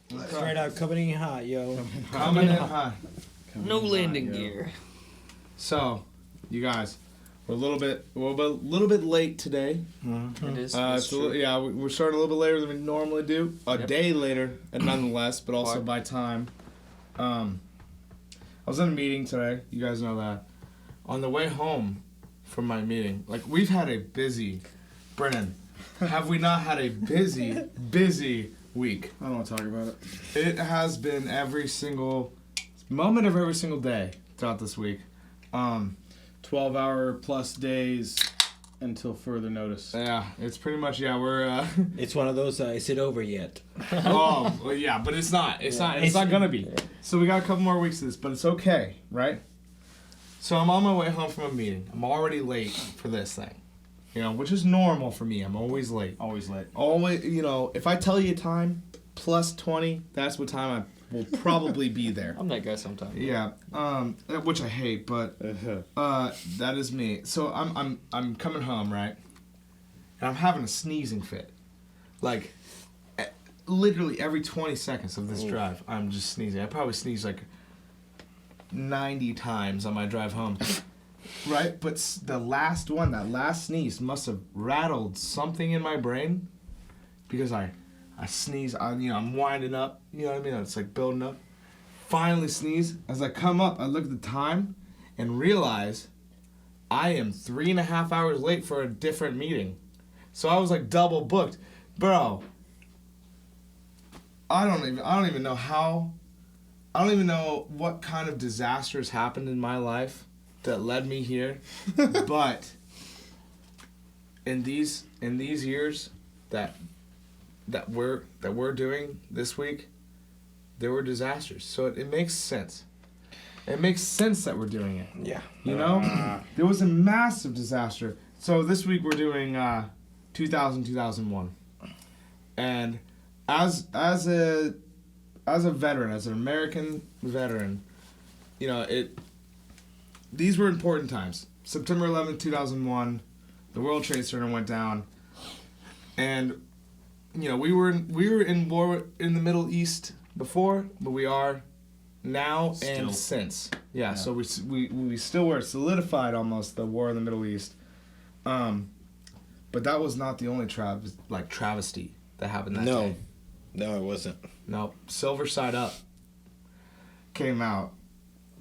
Straight out coming in hot, yo. Coming in hot. No landing gear. So, you guys, we're a little bit late today. It is. We're starting a little bit later than we normally do. A day later, and nonetheless, but also by time. I was in a meeting today. You guys know that. On the way home from my meeting, like we've had a busy, Brennan. Have we not had a busy week? I don't want to talk about it. It has been every single moment of every single day throughout this week. 12-hour plus days until further notice. Yeah, it's pretty much, we're... It's one of those, is it over yet? Oh, well, yeah, but it's not. It's not gonna be. So we got a couple more weeks of this, but it's okay, right? So I'm on my way home from a meeting. I'm already late for this thing. Which is normal for me. I'm always late. Always late. Always, if I tell you time, plus 20, that's what time I will probably be there. I'm that guy sometimes. Yeah, which I hate, but that is me. So I'm coming home, right? And I'm having a sneezing fit. Like, literally every 20 seconds of this drive, I'm just sneezing. I probably sneeze like 90 times on my drive home. Right? But the last one, that last sneeze must have rattled something in my brain because I sneeze, I'm winding up, you know what I mean? It's like building up. Finally sneeze. As I come up, I look at the time and realize I am 3.5 hours late for a different meeting. So I was like double booked. Bro, I don't even know what kind of disasters happened in my life that led me here. But in these years that we're doing this week, there were disasters. So it makes sense. It makes sense that we're doing it. Yeah. There was a massive disaster. So this week we're doing 2000-2001. And as a veteran, as an American veteran, these were important times. September 11th, 2001, the World Trade Center went down. And we were in war in the Middle East before, but we are now and since. Yeah. So we still were solidified almost the war in the Middle East. But that was not the only travesty that happened that day. No, it wasn't. No, Silver Side Up came out.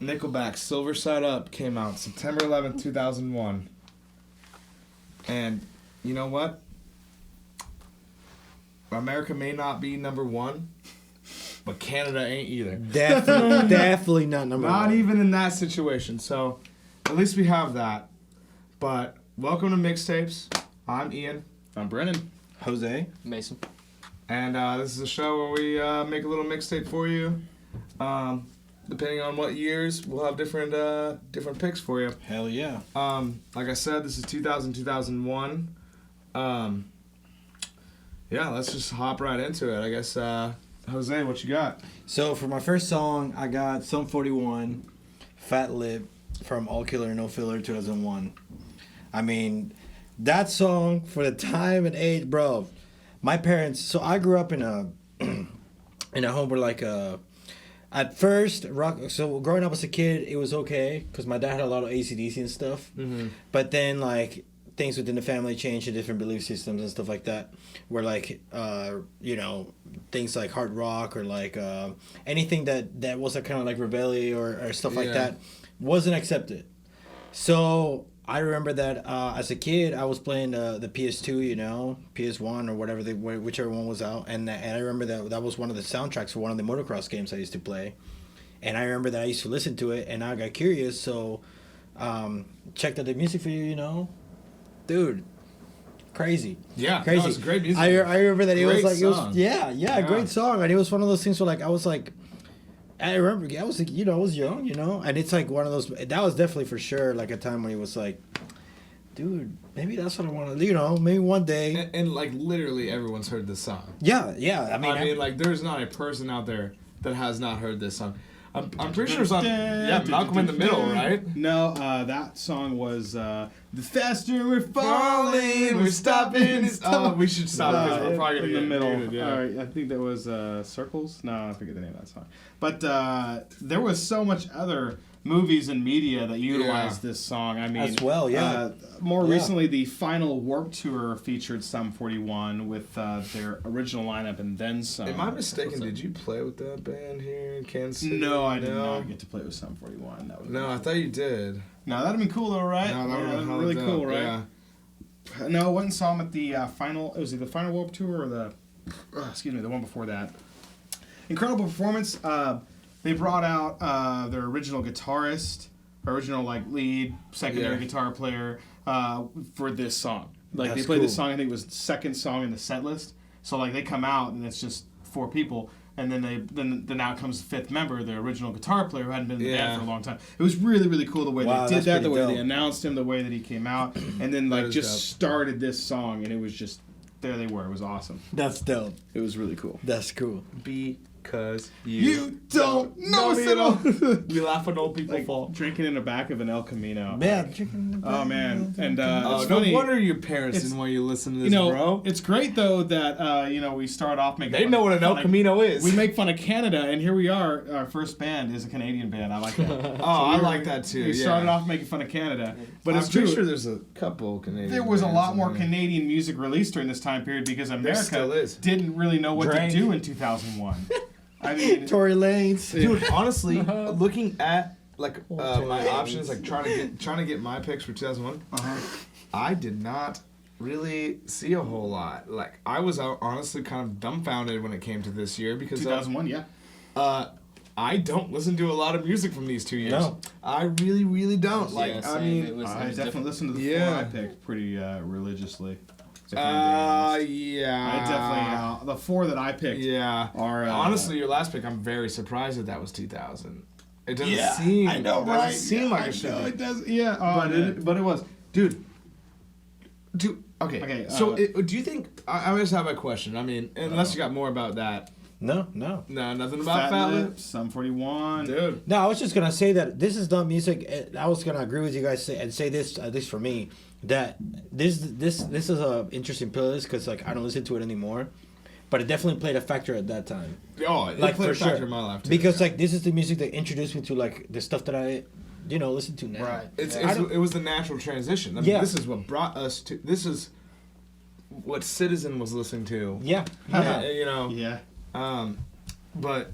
Nickelback's Silver Side Up came out September 11th, 2001. And you know what? America may not be number one, but Canada ain't either. Definitely not number one. Not even in that situation. So at least we have that. But welcome to Mixtapes. I'm Ian. I'm Brennan. Jose. Mason. And this is a show where we make a little mixtape for you. Depending on what years, we'll have different picks for you. Hell yeah. Like I said, this is 2000-2001. Yeah, let's just hop right into it. I guess, Jose, what you got? So for my first song, I got Sum 41, Fat Lip from All Killer No Filler 2001. I mean, that song for the time and age, bro. My parents. So I grew up in a home where at first rock. So growing up as a kid, it was okay because my dad had a lot of AC/DC and stuff. Mm-hmm. But then things within the family changed to different belief systems and stuff like that. Where things like hard rock or anything that was kind of like rebellion or stuff like that wasn't accepted. So I remember that as a kid, I was playing the PS2, PS1 or whichever one was out, and I remember that was one of the soundtracks for one of the motocross games I used to play, and I remember that I used to listen to it, and I got curious, so checked out the music video, dude, crazy. Yeah, crazy. No, it's great music. I remember that it was great song. Great song, and it was one of those things where I was like. I remember, I was I was young, and it's one of those. That was definitely for sure a time when he was like, dude, maybe that's what I want to, maybe one day. And literally everyone's heard this song. Yeah. I mean, there's not a person out there that has not heard this song. I'm pretty sure it's on. Yeah, Malcolm in the Middle, right? No, that song was The Faster We're Falling, We're Stopping. We should stop because we're probably gonna in get the middle. muted, yeah. All right, I think that was Circles. No, I forget the name of that song. But there was so much other movies and media that utilized this song. I mean, As well, yeah. More recently, the final Warped Tour featured Sum 41 with their original lineup and then some. Am I mistaken? Did you play with that band here in Kansas City? No, I did not get to play with Sum 41. That was No, I thought you did. No, that'd have been cool though, right? No, that would have been really cool, right? Yeah. No, I went and saw them at the final. Was it the final Warped Tour or the one before that? Incredible performance. They brought out their original guitarist, original lead, secondary guitar player for this song. Like That's they played this cool. song. I think it was the second song in the set list. So they come out and it's just 4 people. And then out comes the 5th member, the original guitar player who hadn't been in the band for a long time. It was really, really cool the way Wow, they did that's that, the way pretty they dope. announced him, the way that he came out, and then That is just dope. started this song, and it was just there they were. It was awesome. That's dope. It was really cool. That's cool. Because You don't know us at all. We laugh when old people fall. Drinking in the back of an El Camino. Man, chicken. Oh man, and Oh, it's no funny. wonder your parents It's- didn't want you to listen to this, bro. It's great though that we start off making. They fun know of- what an El like, Camino is. We make fun of Canada, and here we are. Our first band is a Canadian band. I like that. I like that too. We started off making fun of Canada, but I'm it's pretty true. sure there's a couple Canadian. There was a bands lot in more there. Canadian music released during this time period because America still is. didn't really know what Drake. to do in 2001. I mean, Tory Lanez. Dude, honestly, looking at my options, trying to get my picks for 2001, I did not really see a whole lot. I was honestly kind of dumbfounded when it came to this year because 2001, yeah. I don't listen to a lot of music from these 2 years. No. I really, really don't. Yeah, I same. mean, It was I definitely different. listened to the Yeah. 4 I picked pretty religiously. if I'm being honest. yeah. I definitely the 4 that I picked Yeah. are Honestly, your last pick, I'm very surprised that was 2000. It doesn't yeah, seem. I know, it right? doesn't seem like I it should know be. it does. Yeah, But it was, dude. Okay. Okay, So do you think? I just have a question. I mean, unless you got more about that. No. No, nothing about Fat Lip. Sum 41. Dude. No, I was just gonna say that this is not music. I was gonna agree with you guys and say this, at least for me, that this is a interesting playlist because I don't listen to it anymore, but it definitely played a factor at that time. Oh, it Like played for a factor sure, in my life too. because this is the music that introduced me to the stuff that I, listen to now. Right. it was the natural transition. I mean, Yeah. This is what brought us to. This is what Citizen was listening to. Yeah. Yeah. But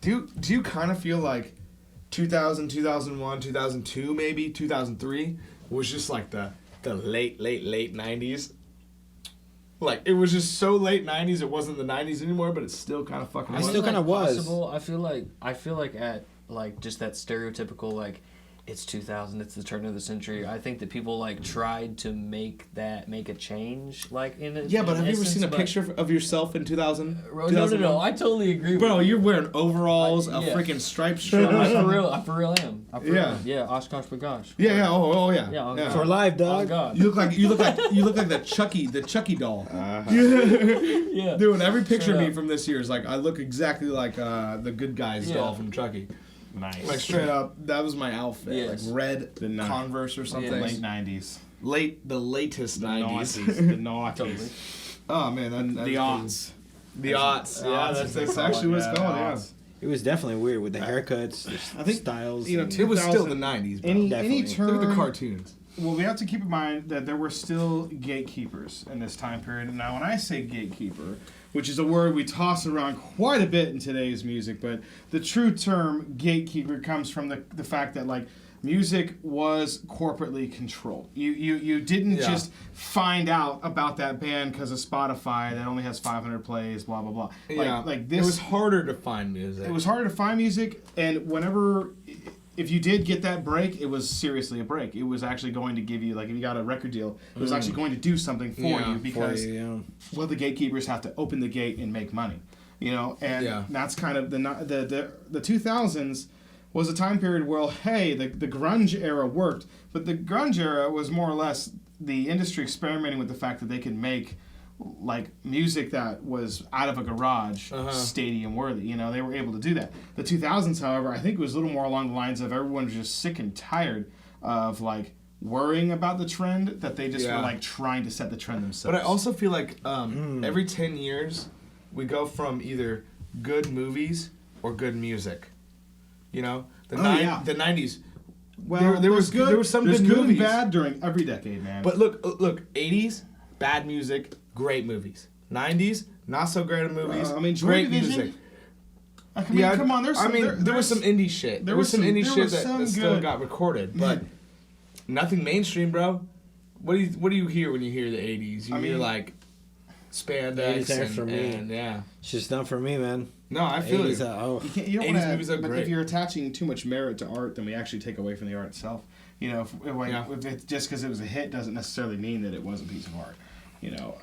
do you kind of feel like 2000, 2001, 2002, maybe 2003 was just the late 90s? It was just so late 90s, it wasn't the 90s anymore, but it still kind of fucking I was. still kinda was. Possible. I feel like at just that stereotypical it's 2000, it's the turn of the century. I think that people tried to make a change in it. Yeah, but have you ever seen a picture of yourself in 2000? No. I totally agree. Bro, with you. you're wearing overalls, a yeah. freaking striped shirt. I for real am. Yeah. Yeah. Oshkosh bagosh. Yeah. Oh, yeah. Yeah, oh, For live, Oh dog. God. You look like the Chucky doll. Yeah. Dude, every picture Straight of me up. from this year is I look exactly like the good guys Yeah. doll from Chucky. Nice. Straight up, that was my outfit. Yes. Red The ni- Converse or something. Yes. Late 90s. The latest The 90s. noughties. The noughties. Totally. Oh man, that's The aughts. The aughts. Yeah, Aughts, that's actually what it's yeah, called. Yeah. aughts. It was definitely weird with the haircuts, the I think, styles. you know, and- It was still the 2000 90s, bro. Any Definitely. term. Look at the cartoons. Well, we have to keep in mind that there were still gatekeepers in this time period. Now, when I say gatekeeper, which is a word we toss around quite a bit in today's music, but the true term gatekeeper comes from the fact that music was corporately controlled. You didn't Yeah. just find out about that band because of Spotify that only has 500 plays, blah blah blah. It was harder to find music. It was harder to find music, and if you did get that break, it was seriously a break. It was actually going to give you, if you got a record deal, it was actually going to do something for you because, well, the gatekeepers have to open the gate and make money, and that's kind of the 2000s was a time period where, hey, the grunge era worked, but the grunge era was more or less the industry experimenting with the fact that they could make like music that was out of a garage, stadium worthy. You know, they were able to do that. The 2000s, however, I think it was a little more along the lines of everyone was just sick and tired of like worrying about the trend, that they just were like trying to set the trend themselves. But I also feel like every 10 years we go from either good movies or good music. You know, the 90s. Well, there was some good movies. And bad during every decade, man. But look, 80s, bad music, great movies. 90s, not so great of movies, great music. I mean, come on, there was some indie shit. There was some indie shit that still got recorded, but nothing mainstream, bro. What do you hear when you hear the 80s? You hear like spandex and it's just not for me, man. No, I feel it. You don't 80s movies are great. If you're attaching too much merit to art, then we actually take away from the art itself. You know, if it, just because it was a hit doesn't necessarily mean that it was a piece of art. You know.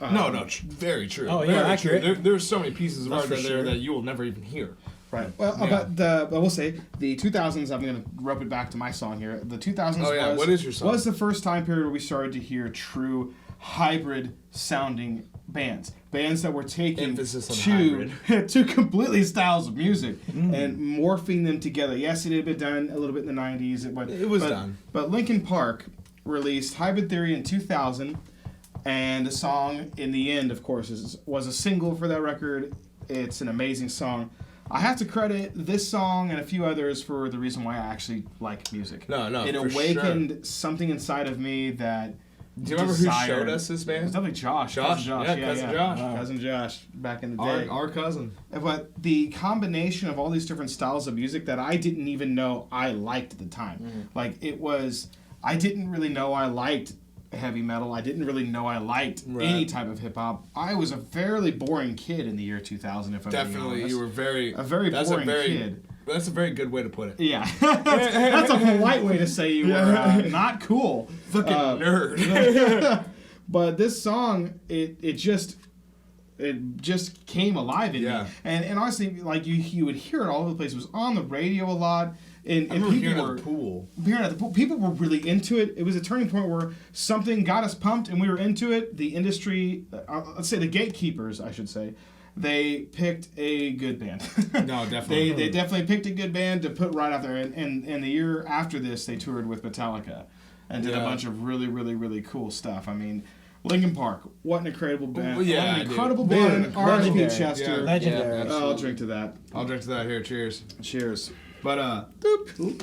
Very true. Oh yeah, accurate. There's so many pieces of art there that you will never even hear. Right. Well, I will say the 2000s. I'm going to rope it back to my song here. The 2000s. What is your song? Was the first time period where we started to hear true hybrid sounding bands that were taking two completely styles of music and morphing them together. Yes, it had been done a little bit in the 90s. It was done. But Linkin Park released Hybrid Theory in 2000, and the song In the End, of course, was a single for that record. It's an amazing song. I have to credit this song and a few others for the reason why I actually like music. It awakened something inside of me that. Do you remember who showed us this band? It was definitely Josh. Cousin Josh. Cousin Josh, back in the day. Our cousin. But the combination of all these different styles of music that I didn't even know I liked at the time. Like, I didn't really know I liked heavy metal. I didn't really know I liked any type of hip hop. I was a fairly boring kid in the year 2000, if I'm being honest. Definitely, you were a very boring kid. That's a very good way to put it. Yeah. That's a polite way to say you were not cool. Fucking nerd. But this song, it just came alive in me. And honestly, like you would hear it all over the place. It was on the radio a lot. And people hearing it at the pool. Hearing it at the pool. People were really into it. It was a turning point where something got us pumped and we were into it. The industry, let's say the gatekeepers, I should say, they picked a good band. No, definitely. They definitely picked a good band to put right out there. And the year after this, they toured with Metallica and did a bunch of really, really, really cool stuff. I mean, Linkin Park, what an incredible band. What an incredible band. R.I.P. Chester. Yeah, legendary. I'll drink to that. I'll drink to that here. Cheers. Cheers. But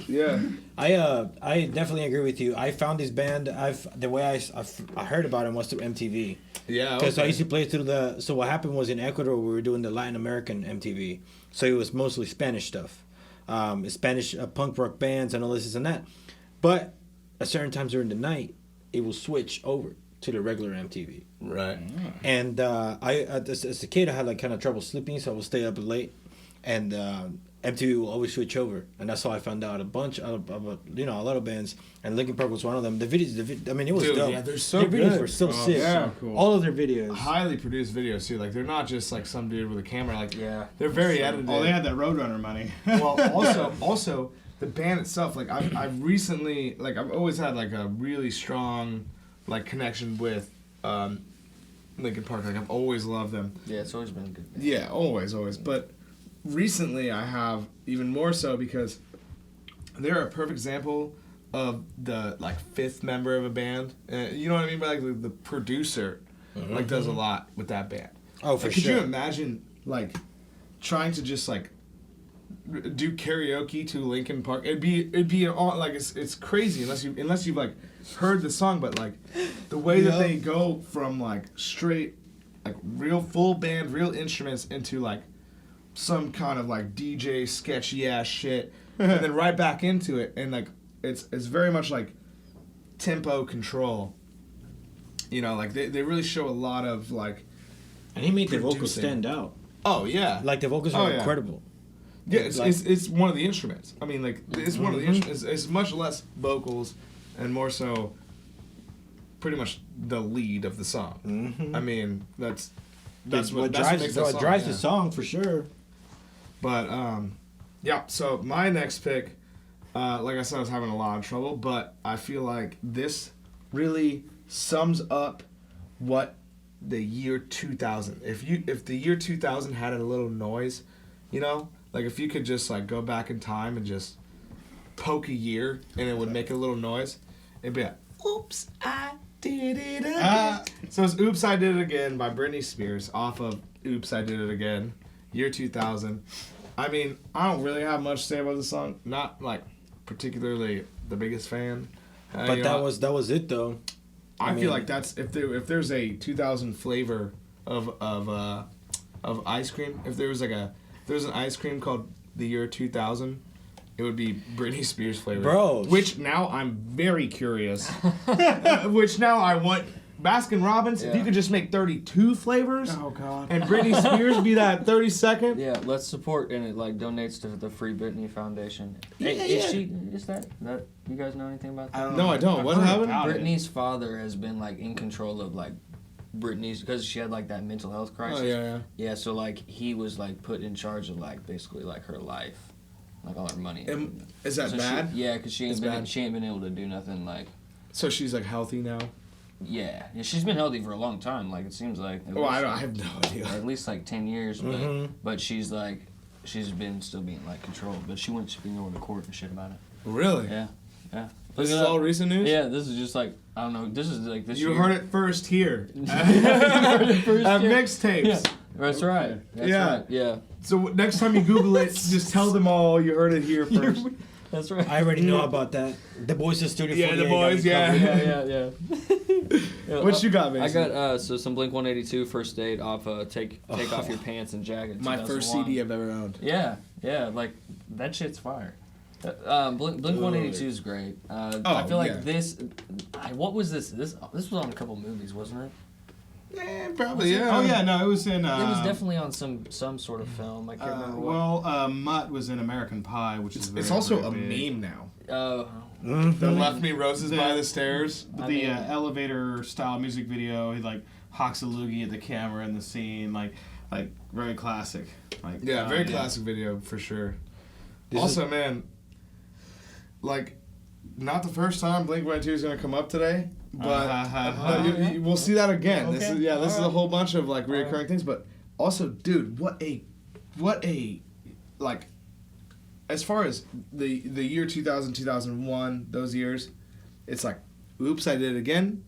yeah. I definitely agree with you. I found this band. The way I heard about them was through MTV. Yeah. Because I used to play through so what happened was in Ecuador we were doing the Latin American MTV, so it was mostly Spanish stuff, Spanish punk rock bands and all this and that. But at certain times during the night, it will switch over to the regular MTV. Right. And as a kid, I had like kind of trouble sleeping, so I would stay up late, and MTV will always switch over, and that's how I found out a bunch of a lot of bands, and Linkin Park was one of them. The videos, I mean, it was dope. Yeah, they're so their videos were so sick. So cool. All of their videos, highly produced videos too. Like they're not just like some dude with a camera. Like they're very edited. Oh, they had that Roadrunner money. Well, also the band itself. Like I've recently, like I've always had like a really strong like connection with Linkin Park. Like I've always loved them. Yeah, it's always been good. Yeah, always, but. Recently, I have even more so because they're a perfect example of the like fifth member of a band. You know what I mean? By like the producer, like does a lot with that band. Oh, for sure. sure. Could you imagine like trying to just like do karaoke to Linkin Park? It'd be all like it's crazy unless you've like heard the song, but like the way that they go from like straight like real full band, real instruments into like some kind of like DJ sketchy ass shit, and then right back into it, and like it's very much like tempo control. You know, like they really show a lot of like. And he made the vocals stand out. Oh yeah, like the vocals are incredible. Yeah, it's one of the instruments. I mean, like it's one of the instruments. It's much less vocals and more so pretty much the lead of the song. I mean, that's what drives the song for sure. But, so my next pick, like I said, I was having a lot of trouble, but I feel like this really sums up what the year 2000. If the year 2000 had a little noise, you know, like if you could just like go back in time and just poke a year and it would make a little noise, it'd be like, "Oops, I did it again." So it's "Oops, I Did It Again" by Britney Spears off of "Oops, I Did It Again," year 2000. I mean, I don't really have much to say about the song. Not like particularly the biggest fan. But that was it though. I feel like that's if there's a 2000 flavor of ice cream. If there's an ice cream called the year 2000, it would be Britney Spears flavor. Bro. Which now I'm very curious. Which now I want Baskin Robbins. Yeah. If you could just make 32 flavors. Oh God. And Britney Spears be that 32nd. Yeah, let's support, and it like donates to the Free Britney Foundation. Yeah, Is that you guys know anything about that? No, I don't. What heard happened? about it. Britney's father has been like in control of like Britney's because she had like that mental health crisis. Oh yeah. Yeah, so like he was like put in charge of like basically like her life, like all her money. Is that So bad? because she ain't It's been able to do nothing like. So she's like healthy now. Yeah, she's been healthy for a long time. Like it seems like. I have no idea. At least like 10 years, but she's been still being like controlled. But she's been going to court and shit about it. Really? Yeah. This is all recent news? Yeah, this is just like I don't know. This is like this. You year. heard it first here. At Yeah. Mixtapes. That's right. That's right. Yeah. So next time you Google it, just tell them all you heard it here first. That's right. I already know about that. The boys in Studio 48. Yeah, the boys, got me covered. Yeah. What you got, man? I got so some Blink 182 First Aid off Take Off Your Pants and Jacket. My first 2001. CD I've ever owned. Yeah, like that shit's fire. Blink 182 is great. I feel like this. What was this? This was on a couple movies, wasn't it? Probably, yeah. Oh yeah, no, it was in. It was definitely on some sort of film. I can't remember what. Well, Mutt was in American Pie, which is It's also a meme now. Mm-hmm. The Left Me Roses by the Stairs. The elevator style music video. He like hawks a loogie at the camera in the scene, like very classic. Like Very classic video for sure. Also, man, like, not the first time Blink-182 is gonna come up today, but we'll see that again. Okay. This is a whole bunch of like reoccurring things. But also, dude, what a like, as far as the year 2000, 2001, those years, it's like, "Oops, I Did It Again."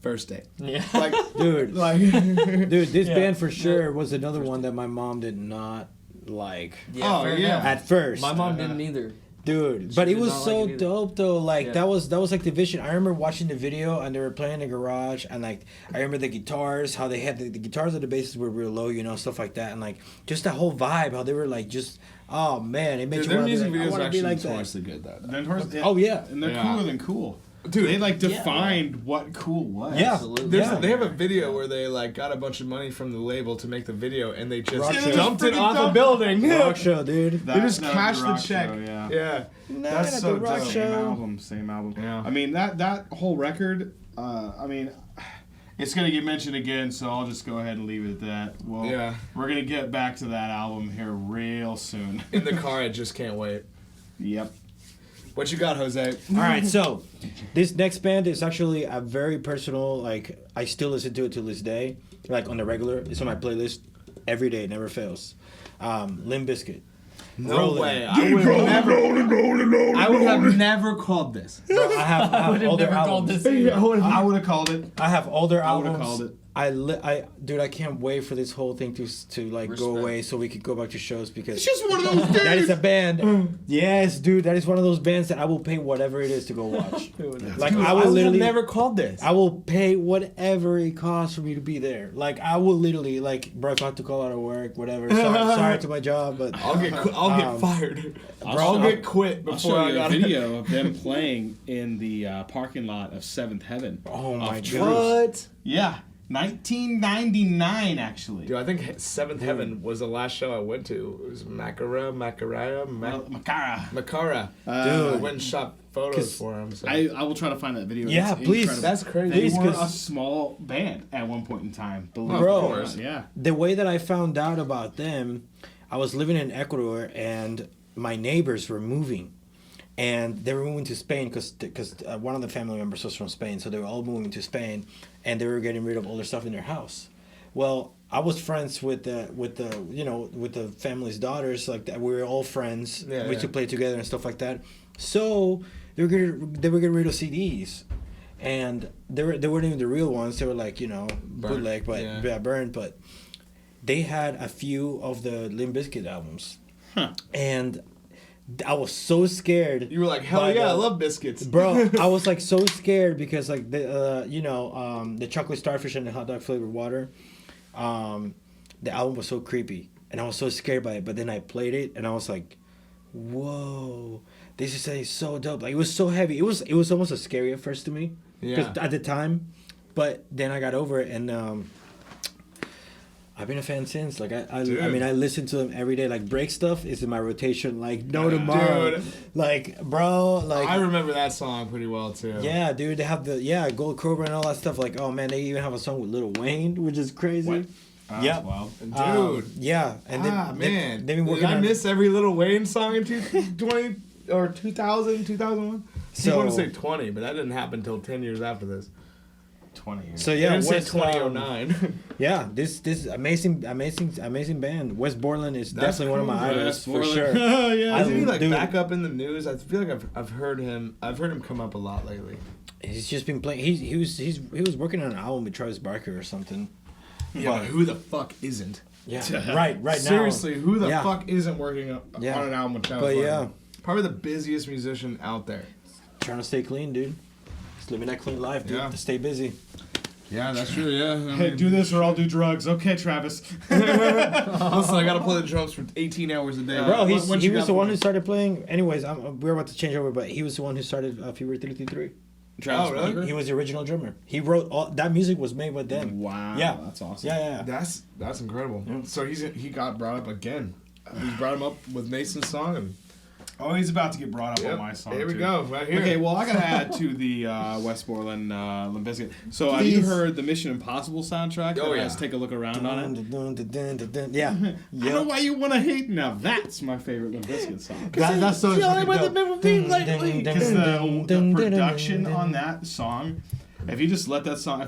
First Day. Yeah. Like, Dude, this Yeah. band for sure was another one that my mom did not like. Oh, fair yeah. enough. At first. My mom didn't either. Dude, but it did was not so like it either. dope though. Like Yeah. that was like the vision. I remember watching the video and they were playing in the garage and like I remember the guitars, how they had the guitars and the basses were real low, you know, stuff like that, and like just that whole vibe, how they were like just oh man, it made dude, you their want to be music like, I videos want are to be actually like that. notoriously good, though. Oh yeah, and they're Yeah. cooler than cool. Dude, They like defined what cool was. Yeah. Absolutely. They have a video where they like got a bunch of money from the label to make the video, and they just Rock show. dumped it Freaking off a dump. building. rock show, dude. They just That cashed the Rock check. Show, yeah. Yeah, That's that's at so the rock dope. show. Same album. Yeah. I mean that whole record. I mean, it's gonna get mentioned again, so I'll just go ahead and leave it at that. Well, Yeah. we're gonna get back to that album here real soon. In the car, I just can't wait. Yep. What you got, Jose? All right, so this next band is actually a very personal. Like I still listen to it to this day, like on the regular. It's on my playlist every day. It never fails. Limp Bizkit. No Rolling. way. I would have never called this. Bro, I have older never called albums. this. I would have called it. I have older I would've albums. called it. Dude, I can't wait for this whole thing to like go Respect. away so we could go back to shows because It's just one of those days. that is a band. Yes, dude, that is one of those bands that I will pay whatever it is to go watch. Like I will literally never called this. I will pay whatever it costs for me to be there. Like I will literally like, bro, if I have to call out of work, whatever. Sorry to my job, but I'll get fired. I'll get quit I'll before show I you a got video of them playing in the parking lot of Seventh Heaven. oh my Off god. What? Yeah, 1999 actually. Dude, I think Seventh Heaven was the last show I went to. It was Makara. Makara. I went and shot photos 'cause for him. So. I will try to find that video. Yeah, It's please. incredible. That's crazy. They Please, were 'cause- a small band at one point in time. Believe Bro. it or Of course. not. Yeah. The way that I found out about them, I was living in Ecuador and my neighbors were moving. And they were moving to Spain because one of the family members was from Spain. So they were all moving to Spain and they were getting rid of all their stuff in their house. Well, I was friends with the family's daughters. Like that, we were all friends. Yeah, we used yeah. to play together and stuff like that. So they were getting rid of CDs, and they weren't even the real ones. They were like bootleg, but burned. But they had a few of the Limp Bizkit albums, and I was so scared. You were like, hell yeah, I love biscuits, bro. I was like so scared because like the chocolate starfish and the hot dog flavored water, the album was so creepy and I was so scared by it. But then I played it and I was like, whoa, this is so dope. Like it was so heavy. It was almost scary at first to me, at the time, but then I got over it and I've been a fan since. Like I mean, I listen to them every day. Like Break Stuff is in my rotation. Like No Tomorrow. Dude. Like bro, like I remember that song pretty well too. Yeah, dude. They have the Gold Cobra and all that stuff. Like, oh man, they even have a song with Lil Wayne, which is crazy. What? Yeah, wow, dude. Yeah, and man, they've been working. Did I miss every Lil Wayne song in 2020 or 2000, 2001? So I want to say 20, but that didn't happen until 10 years after this. 20 years. So yeah, West 2009. Yeah, this amazing band. West Borland is definitely one of my idols for sure. Yeah, Isn't he like back up in the news? I feel like I've heard him come up a lot lately. He's just been playing. He was working on an album with Travis Barker or something. Yeah, but who the fuck isn't? Yeah, right now. Seriously, who the fuck isn't working on an album with Travis Barker? Probably the busiest musician out there. Trying to stay clean, dude. Just living that clean life, dude. To stay busy. Yeah, that's true. Yeah. Hey, do this or I'll do drugs. Okay, Travis. Listen, I gotta play the drums for 18 hours a day. Bro, he was the one who started playing. Anyways, we're about to change over, but he was the one who started Fever 333. Travis Barker? He was the original drummer. He wrote all that music was made with them. Wow. Yeah, that's awesome. Yeah. That's incredible. Yeah. So he got brought up again. We brought him up with Mason's song and. Oh, he's about to get brought up on my song. Here we go, right here. Okay, well, I gotta add to the West Borland Limp Bizkit. So, have you heard the Mission Impossible soundtrack? Oh, yeah. Let's take a look around on it. Yeah. I know why you want to hate. Now, that's my favorite Limp Bizkit song. That's so the only one that made me lately. Because the production on that song, if you just let that song,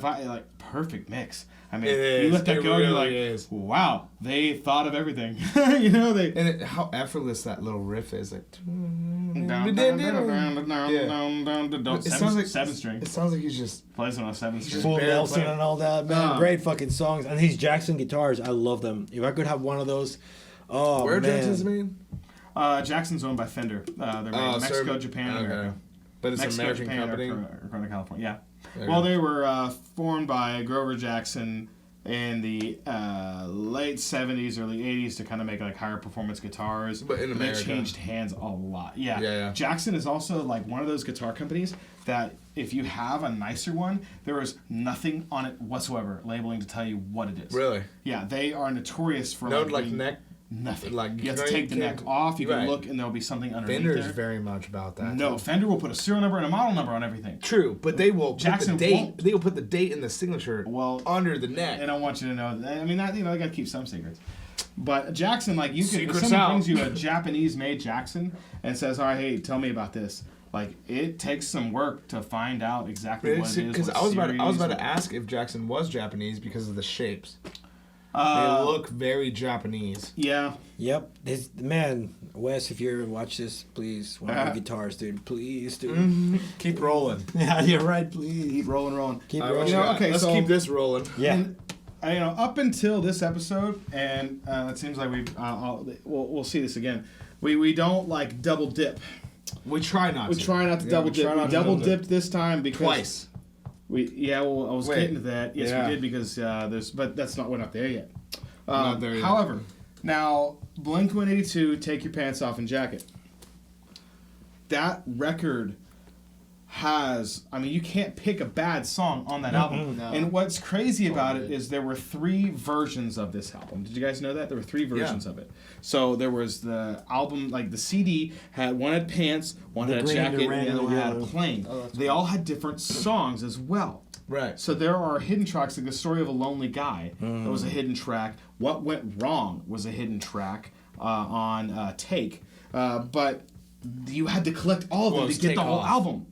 perfect mix. I mean, you let that go, and you're like, wow, they thought of everything. How effortless that little riff is. Like, it sounds like 7-string. It sounds like he's just plays on a 7-string. Full Nelson and all that, man. Great fucking songs. And these Jackson guitars, I love them. If I could have one of those, Where man. Jackson's made? Jackson's owned by Fender. They're made in Mexico, Japan, and America. But it's an American Japan, company? Corona, California, yeah. They were formed by Grover Jackson in the late 70s, early 80s to kind of make like higher performance guitars. But in America. They changed hands a lot. Yeah. Jackson is also like one of those guitar companies that if you have a nicer one, there is nothing on it whatsoever labeling to tell you what it is. Really? Yeah, they are notorious for neck. Nothing. Like you have to take the neck off. You can look, and there'll be something underneath Fender's there. very much about that. No, Fender will put a serial number and a model number on everything. True, but they will Jackson put the date. won't. They will put the date and the signature under the neck. And I want you to know that. I mean, that they got to keep some secrets. But Jackson, like if Secrets someone out. brings you a Japanese-made Jackson and says, "All right, hey, tell me about this." Like it takes some work to find out exactly what it is. Because I was about to ask if Jackson was Japanese because of the shapes. They look very Japanese. Yeah. Yep. Man, Wes, if you ever watch this, please, one of my guitars, dude. Please, dude. Mm-hmm. Keep rolling. Yeah, you're right. Please. Keep rolling. Keep rolling. Let's keep this rolling. Yeah. And, up until this episode, and it seems like we'll see this again. We don't like double dip. We try not to. We try not to double dip. We double dipped this time because twice. I was getting to that. Yes, we did because but we're not there yet. Not there yet. However, now Blink-182, Take Your Pants Off and Jacket. That record you can't pick a bad song on that album. No. And what's crazy about it is there were 3 versions of this album. Did you guys know that? There were 3 versions of it. So there was the album, like the CD one had pants, one had a jacket, and the other one had plain. They all had different songs as well. Right. So there are hidden tracks, like The Story of a Lonely Guy. That was a hidden track. What Went Wrong was a hidden track on Take. But you had to collect all of them to get the whole album.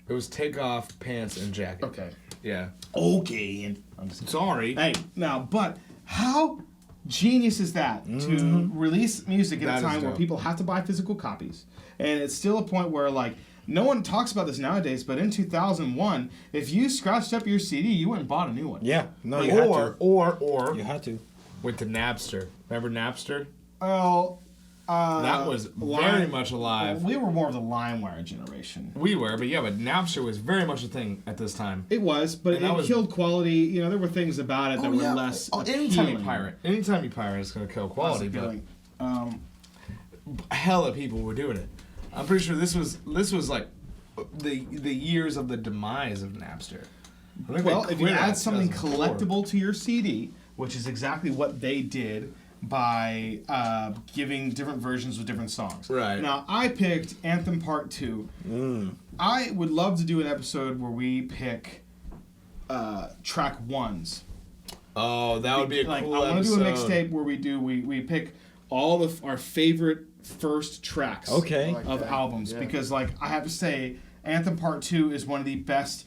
It was Take Off, Pants, and Jacket. Okay. Yeah. Okay. I'm just Sorry. Hey, now, but how genius is that to release music at a time where people have to buy physical copies? And it's still a point where, like, no one talks about this nowadays, but in 2001, if you scratched up your CD, you went and bought a new one. Yeah. No, you had to. Or You had to. went to Napster. Remember Napster? Well, That was very much alive. We were more of the LimeWire generation. We were, but Napster was very much a thing at this time. It was, but it killed quality. You know, there were things about it that were less anytime you appealing. pirate, it's going to kill quality. But But hella people were doing it. I'm pretty sure this was like the years of the demise of Napster. well, if you add something collectible to your CD, which is exactly what they did by giving different versions of different songs. Right. Now, I picked Anthem Part 2. I would love to do an episode where we pick track ones. Oh, that would be a like, cool I want to episode. do a mixtape where we pick all of our favorite first tracks of albums. Because, like, I have to say, Anthem Part 2 is one of the best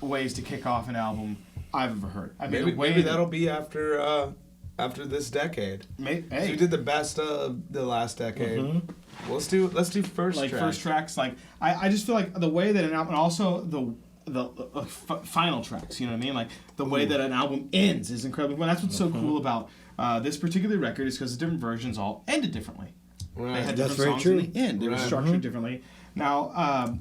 ways to kick off an album I've ever heard. I mean, Maybe that'll be after this decade. Hey. We did the best of the last decade. Well, let's do first like tracks. first tracks. Like I just feel like the way that an album, and also the final tracks. You know what I mean? Like the way that an album ends is incredible. But that's what's so cool about this particular record is because the different versions all ended differently. Right. They had That's different very songs in true. the end. They were structured differently. Now,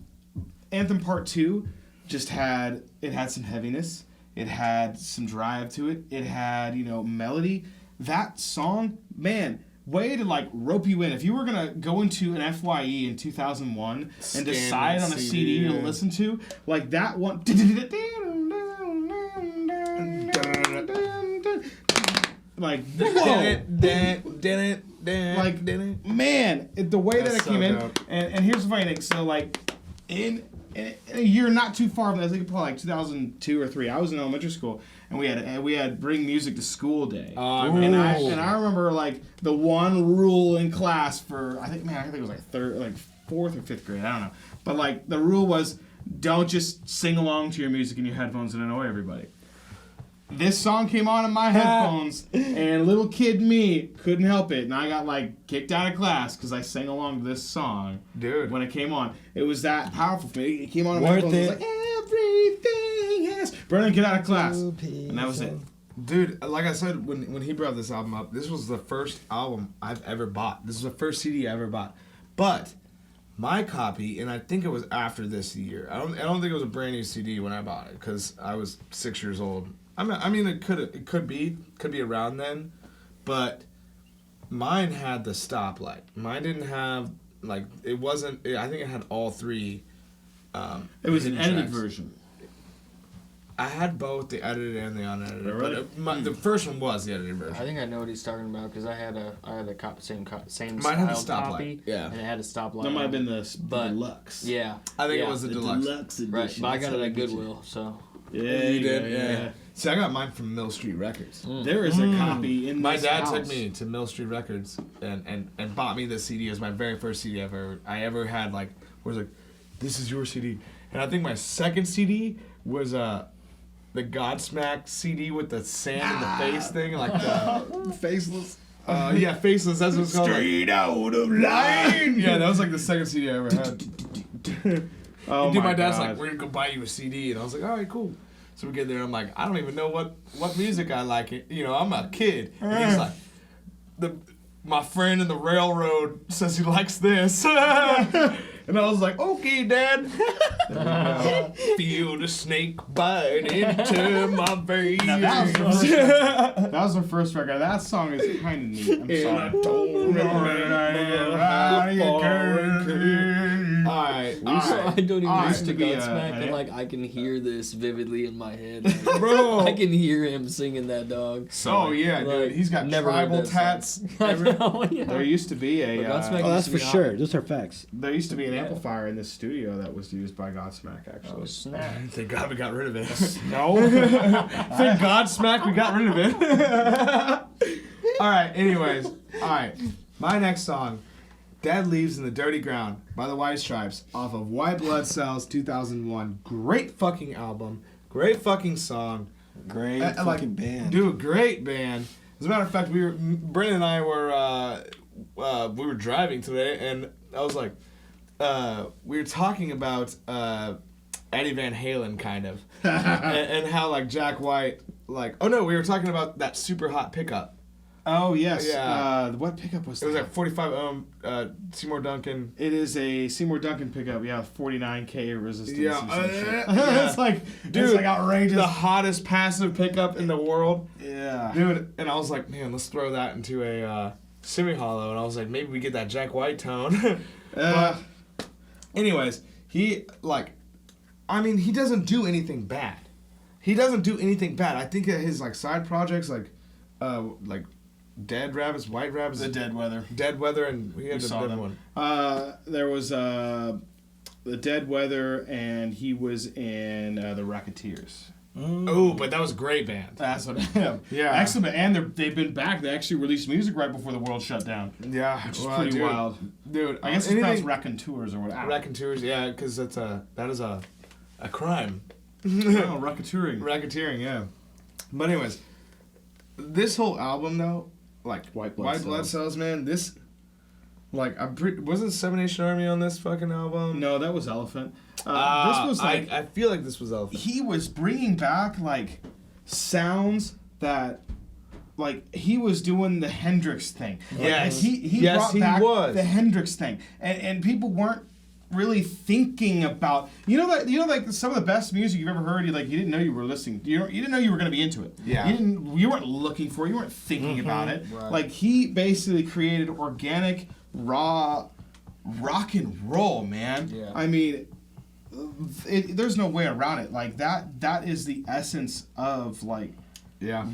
Anthem Part 2 just had some heaviness. It had some drive to it. It had, melody. That song, man, way to like rope you in. If you were gonna go into an FYE in 2001 and decide on a CD to listen to, like that one, like whoa. Like, man, the way that it came in, and here's the funny thing. So, like, in a year not too far from that, I think probably like 2002 or 3, I was in elementary school, and we had bring music to school day. And I remember like the one rule in class for I think it was like 4th or 5th grade, I don't know, but like the rule was don't just sing along to your music in your headphones and annoy everybody. This song came on in my headphones, and little kid me couldn't help it, and I got like kicked out of class because I sang along to this song. Dude, when it came on, it was that powerful for me. It came on in my headphones. It was like everything has. Brennan, get out of class, and that was it. Dude, like I said, when he brought this album up, this was the first album I've ever bought. This was the first CD I ever bought, but my copy, and I think it was after this year. I don't think it was a brand new CD when I bought it because I was 6 years old. I mean, it could be around then, but mine had the stoplight. Mine didn't have it wasn't. I think it had all 3. It was an edited tracks. version. I had both the edited and the unedited. Really? But the first one was the edited version. I think I know what he's talking about because I had a same Mine had the style stoplight. copy. Yeah. And it had a stoplight. That might have been the deluxe. Yeah. I think it was the deluxe. edition. Right, but I got it at Goodwill, so. Yeah, You did, yeah. See, I got mine from Mill Street Records. There is a copy in My this dad house. took me to Mill Street Records and bought me this CD. It was my very first CD I ever had. Like, was like, this is your CD. And I think my second CD was the Godsmack CD with the sand in the face thing, like the Faceless. yeah, Faceless. That's what it's called. Straight out of line. Yeah, that was like the second CD I ever had. Oh Dude, my God. dad's like, we're gonna go buy you a CD, and I was like, all right, cool. So we get there, I'm like, I don't even know what music I like. I'm a kid. And he's like, my friend in the railroad says he likes this. And I was like, okay, Dad. Feel the snake bite into my veins. Now, that was the first record. That song is kind of neat. I'm sorry. Alright, I don't even used to be a- Godsmack, and like I can hear this vividly in my head. Like, bro. I can hear him singing that dog. Oh yeah, Like, dude. He's got never heard tribal that tats. I know, yeah. There used to be a. Godsmack Oh, that's used to for be sure. Those are facts. There used to be an amplifier in this studio that was used by Godsmack, actually. Oh snap! Thank God we got rid of it. No. Thank God, Smack, we got rid of it. All right, anyways. All right, my next song, Dead Leaves in the Dirty Ground by the White Stripes off of White Blood Cells 2001. Great fucking album. Great fucking song. Great fucking band. Dude, great band. As a matter of fact, Brennan and I were driving today, and I was like, we were talking about Eddie Van Halen, kind of, and how like Jack White, like, oh no, we were talking about that super hot pickup. Oh yes. Yeah. What pickup was that? It was like 45 ohm Seymour Duncan. It is a Seymour Duncan pickup. Yeah, 49K resistance. Yeah, and some shit. It's like, dude, it's like outrageous. The hottest passive pickup in the world. Yeah. Dude, and I was like, man, let's throw that into a semi-hollow, and I was like, maybe we get that Jack White tone. But anyways, he doesn't do anything bad. I think that his like side projects like Dead Rabbits, White Rabbits, The Dead Weather, and we had the dead one. There was the Dead Weather, and he was in the Rocketeers. Oh, but that was a great band. That's what I am. Yeah. Excellent. And they've been back. They actually released music right before the world shut down. Yeah. Which is pretty wild. Dude, I guess it's pronounced Raconteurs or whatever. Raconteurs, yeah, because that is a crime. Oh, racketeering. Racketeering, yeah. But anyways, this whole album though, like White Blood Cells, man, this, like, wasn't Seven Nation Army on this fucking album? No, that was Elephant. This was like, I feel like this was Elephant. he was bringing back like sounds that, like, he was doing the Hendrix thing. Yes. Like, he brought back was. the Hendrix thing, and people weren't really thinking about, like some of the best music you've ever heard, you didn't know you were listening, you didn't know you were going to be into it. Yeah. You weren't looking for it, you weren't thinking about it. Right. Like, he basically created organic, raw rock and roll, man. Yeah. I mean, there's no way around it. Like, that is the essence of like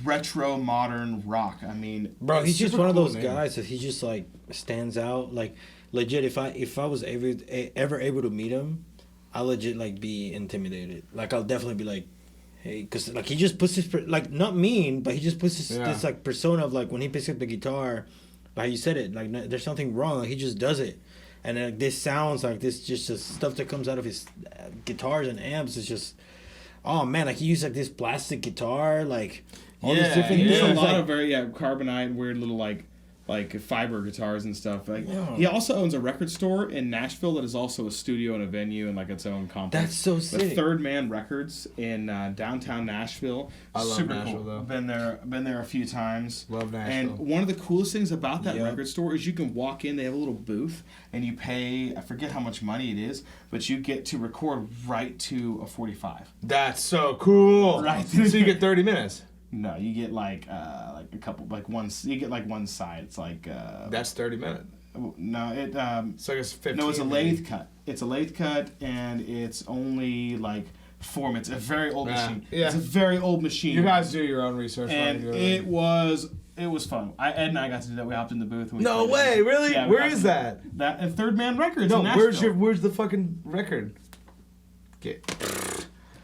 retro modern rock. I mean, bro, he's just one of those man. guys that he just like stands out. Like, legit, if I was ever able to meet him, I'll legit like be intimidated. Like, I'll definitely be like, hey, because like he just puts his like, not mean, but he just puts this like persona of like when he picks up the guitar, like you said it, like there's something wrong. Like, he just does it, and like this sounds like this just stuff that comes out of his guitars and amps is just, oh man, like he used like this plastic guitar, like all these different he things. has a lot like, of very carbonite, weird little like fiber guitars and stuff. Like, Yeah. he also owns a record store in Nashville that is also a studio and a venue and like its own complex. That's so sick. The Third Man Records in downtown Nashville. I love Super Nashville, cool. though. Been there a few times. Love Nashville. And one of the coolest things about that Yep. record store is you can walk in. They have a little booth, and you pay, I forget how much money it is, but you get to record right to a 45. That's so cool. Right. So you get 30 minutes. No, you get like a couple, like one. You get like one side. It's like That's 30 minutes. no, it So I guess 15. no, it's a maybe. lathe cut. It's a lathe cut, and it's only like 4 minutes. It's a very old machine. Yeah. It's a very old machine. You guys do your own research. And while you do it was fun. Ed and I got to do that. We hopped in the booth. And we No played way, it. really? Yeah, we Where got is to- that? That at Third Man Records. No, in Nashville. where's the fucking record? Okay.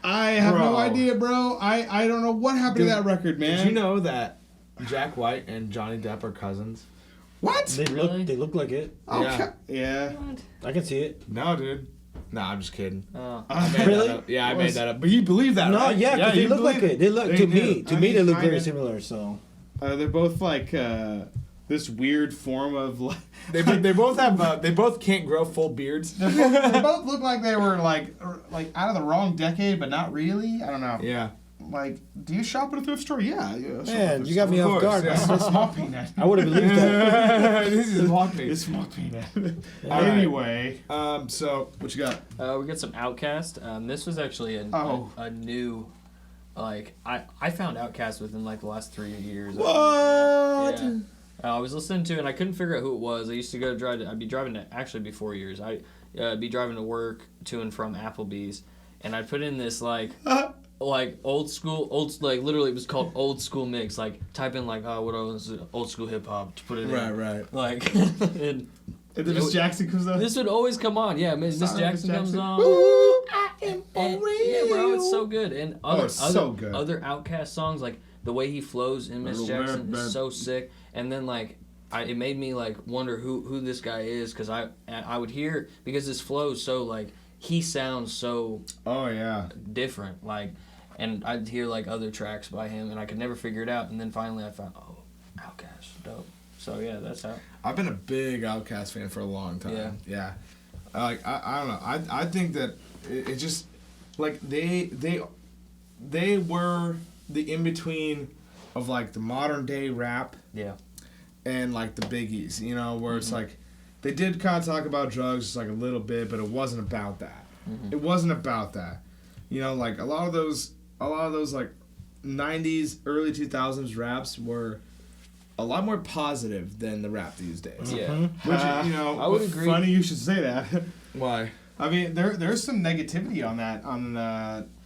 I have Bro. no idea, bro. I don't know what happened Dude, to that record, man. Did you know that Jack White and Johnny Depp are cousins? What? Really? They look like it. Okay. Yeah. I can see it. No, dude. Nah, I'm just kidding. Oh. I made Really? that up. Yeah, I made that up. But you believe that, No, right? yeah, 'cause they you look like believe it. They look They to do. me. To I me, mean, they look very kinda. similar. So They're both like this weird form of like. They both have they both can't grow full beards. they both look like they were like out of the wrong decade, but not really. I don't know. Yeah. Like, do you shop at a thrift store? Yeah. I shop at a man, thrift you got me Of off course, guard. yeah. Man. store. Small peanut. I would have believed that. This is walking. It's small peanut. All right. Anyway, So what you got? We got some Outkast. This was actually a new, like, I found Outkast within like the last 3 years. what? Yeah. I was listening to it and I couldn't figure out who it was. I used to I'd be driving to, actually be 4 years. I'd be driving to work to and from Applebee's, and I'd put in this like old school, like literally it was called old school mix. Like type in like what was it, old school hip hop to put it in. Right. Like and And then Miss Jackson comes on. this would always come on. Yeah, Miss Sorry, Jackson Miss comes Jackson. on. Ooh, And, yeah, bro, it's so good. And other so good. other Outkast songs, like the way he flows in Miss Jackson is so sick. And then like it made me like wonder who this guy is, because I would hear, because his flow is so like, he sounds so Oh yeah. different, like, and I'd hear like other tracks by him, and I could never figure it out. And then finally, I found Outkast, dope. So yeah, that's how. I've been a big Outkast fan for a long time. Yeah. Like I don't know. I think that it just like they were the in between of like the modern day rap. Yeah. And like the biggies, you know, where it's like they did kind of talk about drugs just like a little bit, but it wasn't about that. It wasn't about that. You know, like a lot of those like 90s, early 2000s raps were a lot more positive than the rap these days. Yeah. Which, you know, I would agree. Funny you should say that. Why? I mean, there's some negativity on that.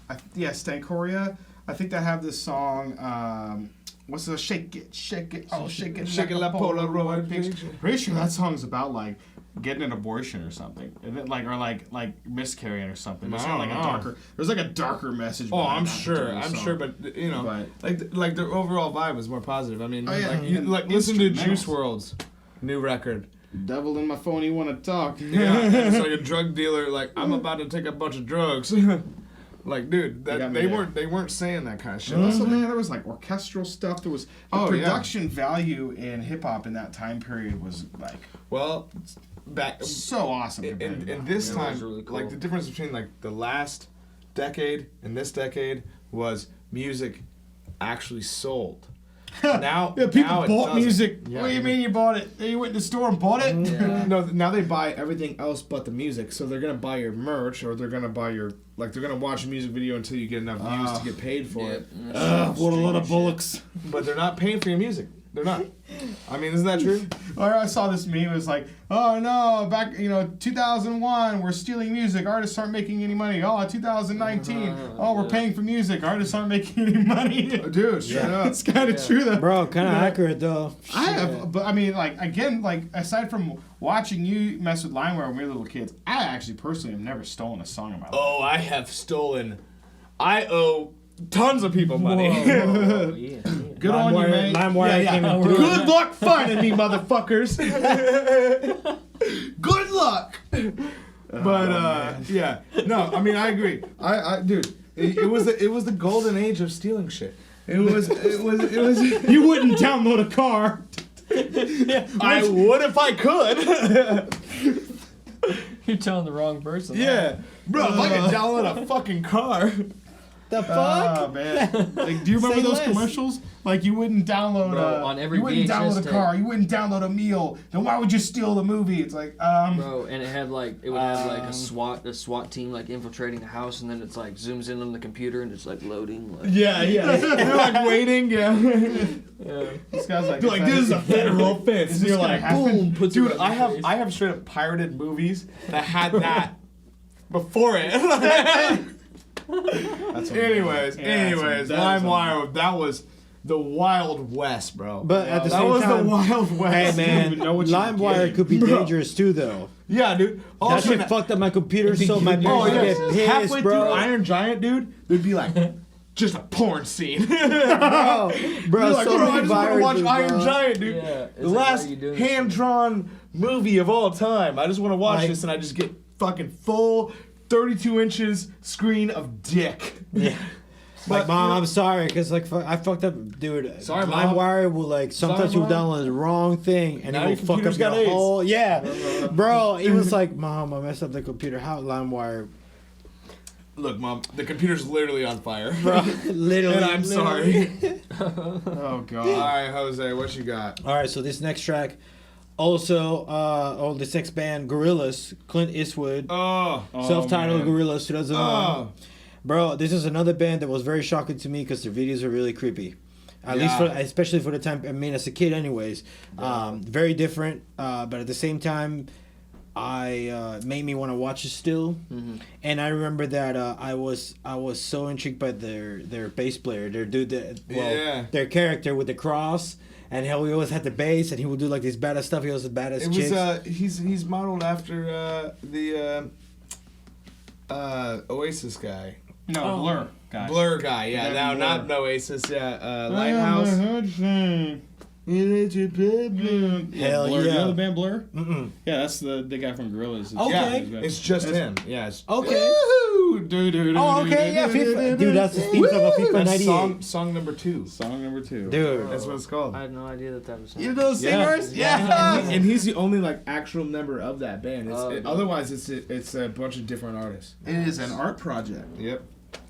Stankoria. I think they have this song. What's the shake it, oh shake it like a Polaroid picture. Pretty sure that song's about like getting an abortion or something, and then, like miscarrying or something. It's not like a darker. There's like a darker message. Oh, I'm sure, but you know, like the overall vibe was more positive. I mean, listen to Juice WRLD's new record. Devil in my phone, you want to talk? Yeah, and it's like a drug dealer. Like I'm about to take a bunch of drugs. Like, dude, they weren't saying that kind of shit. Also, man, there was like orchestral stuff. There was the production value in hip hop in that time period was like back so awesome. In this time, really cool. Like the difference between like the last decade and this decade was music actually sold. Now, people bought music. Yeah, what do you mean you bought it? You went to the store and bought it? Yeah. No, now they buy everything else but the music. So they're gonna buy your merch, or they're gonna buy your they're gonna watch a music video until you get enough views to get paid for it. What a lot of bullocks! But they're not paying for your music. They're not. I mean, isn't that true? I saw this meme. It was like, oh no, back 2001, we're stealing music. Artists aren't making any money. Oh, 2019, we're paying for music. Artists aren't making any money. Dude, shut up. It's kind of true though. Bro, kind of accurate though. I have, but I mean, like again, like aside from watching you mess with LimeWire when we were little kids, I actually personally have never stolen a song in my life. Oh, I have stolen. I owe tons of people money. Whoa, yeah. Good on you, man. LimeWire came in. Good luck finding me, motherfuckers. Good luck. But yeah, no, I mean I agree. Dude, it was the golden age of stealing shit. It was. You wouldn't download a car. I would if I could. You're telling the wrong person. Yeah, bro, if I could download a fucking car. The fuck? Oh man! Like, do you remember those commercials? Like, you wouldn't download on every you wouldn't VHS download a car, you wouldn't download a meal. Then why would you steal the movie? It's like Bro, and it would have like a SWAT team like infiltrating the house, and then it's like zooms in on the computer and it's like loading. Like, yeah. You're like waiting. Yeah. This guy's like, this is a federal offense. And you're like, boom. Dude, I have straight up pirated movies that had that before it. Anyways, LimeWire, that was the Wild West, bro. But at the same time, that was the Wild West. Hey man, LimeWire could be dangerous too, though. Yeah, dude. That shit fucked up my computer, so my parents get pissed, halfway bro. through Iron Giant, dude, there'd be like just a porn scene. bro, I just want to watch Iron Giant, dude. Yeah, the last hand-drawn movie of all time. I just want to watch this, and I just get fucking full 32 inches screen of dick. Yeah. Like, Mom, I'm sorry, because like I fucked up, dude. Sorry, Mom. LimeWire will like sometimes you'll download the wrong thing and it will fuck up your whole. Yeah, bro. He was like, Mom, I messed up the computer. How LimeWire? Look, Mom, the computer's literally on fire. Bro, literally. And I'm sorry. Oh god. All right, Jose, what you got? All right, so this next track. Also, this next band, Gorillaz, Clint Eastwood, self-titled Gorillaz, 2001. Bro, this is another band that was very shocking to me because their videos are really creepy. At least, especially for the time, I mean, as a kid anyways. Very different, but at the same time, made me want to watch it still. Mm-hmm. And I remember that I was so intrigued by their bass player, their character with the cross. And he always had the bass, and he would do like this badass stuff. He was the badass chicks. He's modeled after the Oasis guy. No, Blur guy. Blur guy, yeah. Now not Oasis, yeah. Lighthouse. Hell Blur. yeah. You know the band Blur? Mm-mm. Yeah, that's the guy from Gorillaz. Okay. It's just him. Yeah. Okay. Oh, okay, yeah, FIFA. Dude, that's the theme song of FIFA That's 98. song number 2. Song number 2. Dude. That's what it's called. I had no idea that was. You know those singers? Yeah. And he's the only like actual member of that band. Oh, Otherwise, it's a bunch of different artists. It is an art project. Yep.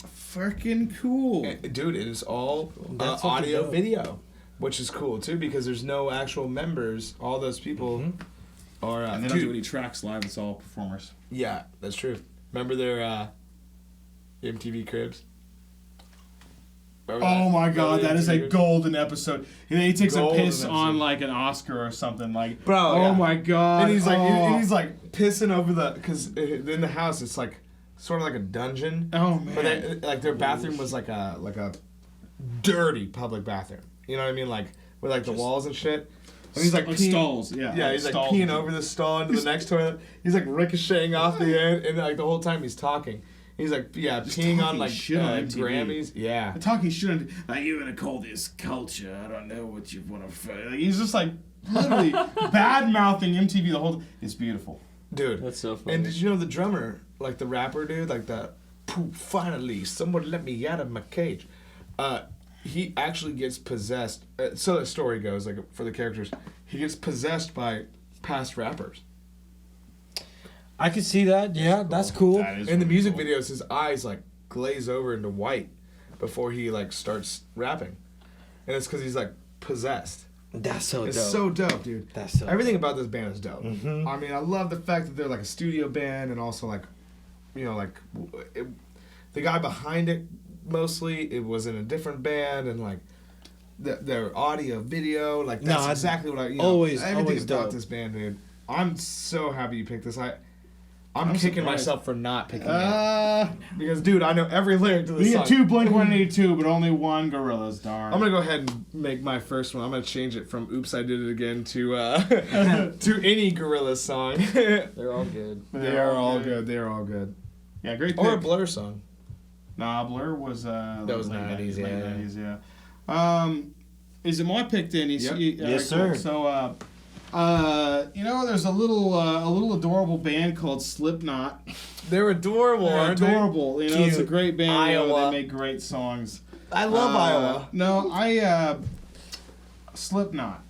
Freaking cool. Dude, it is all That's fucking audio dope. video, which is cool too because there's no actual members. All those people are. And they don't do any tracks live. It's all performers. Yeah, that's true. Remember their MTV Cribs? Remember Oh that? my God, Remember that the is a MTV Cribs? golden episode. He takes a Golden piss episode. on like an Oscar or something. Like, Bro, oh yeah. my God. And he's like, oh. and he's like pissing over the because in the house it's like sort of like a dungeon. Oh man. But they, like their bathroom was like a dirty public bathroom. You know what I mean? Like with like the walls and shit. And he's like peeing, stalls. Yeah. Yeah, he's like stalls. peeing over the stall into the next toilet. He's like ricocheting off the end, and like the whole time he's talking. He's like, Just peeing on talking like shit on MTV. Grammys. Yeah. The talking shouldn't. Like, you're gonna call this culture. I don't know what you want to. Like, he's just like literally bad mouthing MTV the whole. It's beautiful. Dude. That's so funny. And did you know the drummer, like the rapper dude, like the, "Pooh, finally, someone let me out of my cage." He actually gets possessed. So the story goes, like for the characters, he gets possessed by past rappers. I could see that. Yeah, that's cool. That is In the really music cool. videos, his eyes like glaze over into white before he like starts rapping, and it's because he's like possessed. That's so It's dope. so dope, dude. That's so Everything about this band is dope. Mhm. I mean, I love the fact that they're like a studio band and also like, you know, like the guy behind it mostly it was in a different band and like their audio video like that's No, exactly what I always everything about dope. this band, dude. I'm so happy you picked this. I'm kicking surprised. myself for not picking it because, dude, I know every lyric to this We song. get 2 Blink-182, but only 1 Gorillaz. Darn. I'm gonna go ahead and make my first one. I'm gonna change it from "Oops, I Did It Again" to to any Gorillaz song. They're all good. They are all good. They are all good. Yeah, great pick. Or a Blur song. Nah, Blur was That was late 90s, late yeah. 90s, yeah. Is it my pick then? Yep. Yes, sir. So, you know, there's a little adorable band called Slipknot. They're adorable, They're aren't adorable. You know, it's a Cute. great band. You know, Iowa. they make great songs. they? I love Iowa. No, Slipknot.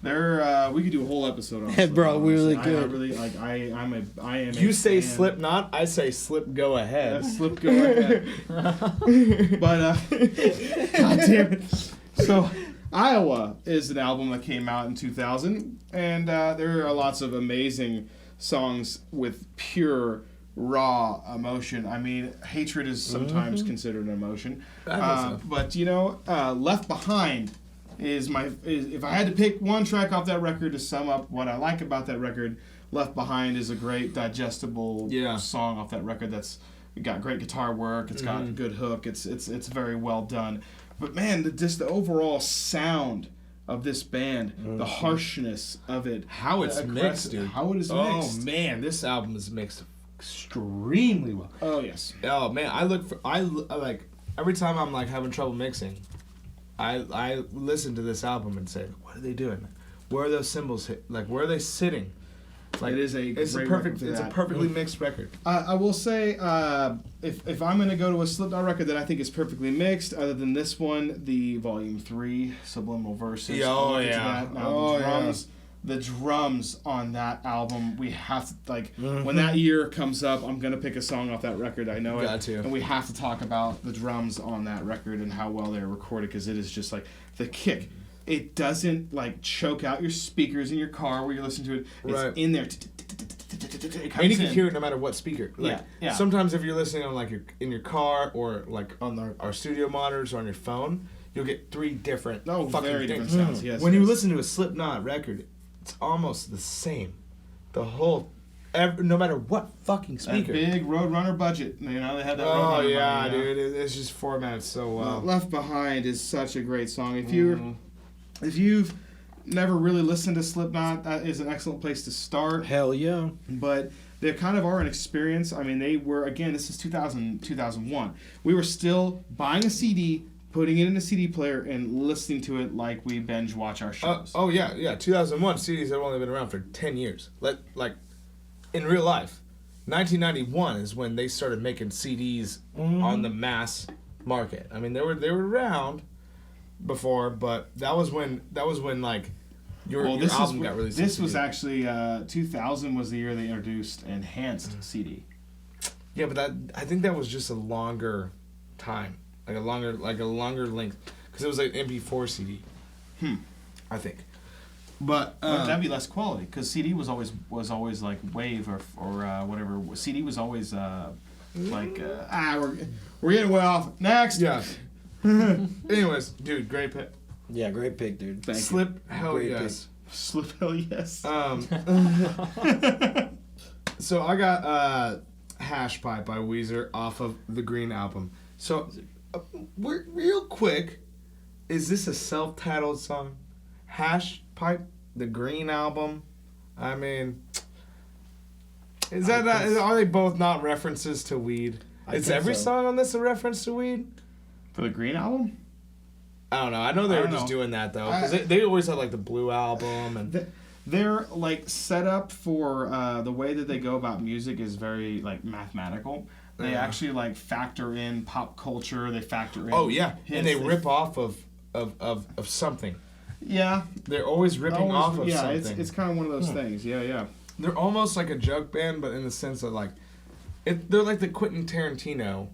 They're we could do a whole episode on Slipknot. Bro, we really honestly. could. I really like. I am. You a say fan. Slipknot, I say Slip Go Ahead. Yeah, Slip Go Ahead. But God damn it. So Iowa is an album that came out in 2000, and there are lots of amazing songs with pure raw emotion. I mean, hatred is sometimes considered an emotion. I think so. But you know, Left Behind is if I had to pick one track off that record to sum up what I like about that record, Left Behind is a great digestible song off that record that's got great guitar work, it's got a good hook, it's very well done. But man, just the overall sound of this band, the harshness of it, How it's the mixed, dude. how it is Oh mixed. man, this album is mixed extremely well. Oh yes. Oh man, I like every time I'm like having trouble mixing, I listen to this album and say, what are they doing? Where are those cymbals hit? Like where are they sitting? Like It is it's a great perfect record for it's a that. perfectly mixed record. I will say, if I'm gonna go to a Slipknot record that I think is perfectly mixed, other than this one, the Volume 3 Subliminal Verses. Yeah, I'll oh, get to yeah. that. Now, Oh, the drums on that album, we have to when that year comes up, I'm gonna pick a song off that record. I know Got it, to. and we have to talk about the drums on that record and how well they're recorded because it is just like the kick. It doesn't like choke out your speakers in your car where you listen to it. It's Right. in there. And you can hear it no matter what speaker. Like, Yeah. Sometimes if you're listening on like in your car or like on our studio monitors or on your phone, you'll get 3 different fucking very things. different sounds. Yes. When you yes. listen to a Slipknot record, it's almost the same. The whole, no matter what fucking That speaker. big Roadrunner budget, you know, they had that. Oh Roadrunner yeah, money, you know? dude, it's just formatted so well. Left Behind is such a great song. If you've never really listened to Slipknot, that is an excellent place to start. Hell yeah. But they kind of are an experience. I mean, they were, again, this is 2001. We were still buying a CD, putting it in a CD player, and listening to it like we binge watch our shows. Oh yeah. 2001 CDs have only been around for 10 years. Like in real life, 1991 is when they started making CDs on the mass market. I mean, they were around before, but that was when like your album got released. This was actually 2000 was the year they introduced enhanced CD. Yeah, but I think that was just a longer time, like a longer length, because it was like MP4 CD. I think. But that'd be less quality because CD was always like wave or whatever. CD was always we're getting way off. Next. Yeah. Anyways, dude, great pick. Yeah, great pick, dude. Thank Slip, you. hell Great yes. Slip, hell yes. So I got Hash Pipe by Weezer off of the Green album. So, real quick, is this a self-titled song? Hash Pipe, the Green album? I mean, are they both not references to weed? Is every song on this a reference to weed? For the Green album? I don't know. I know they were just doing that though, because they always had like the Blue album and they're like set up for the way that they go about music is very like mathematical. They actually like factor in pop culture. They factor in hits, and they rip off of something. Yeah, they're always ripping off of something. Yeah, it's kind of one of those things. Yeah. They're almost like a joke band, but in the sense that like, they're like the Quentin Tarantino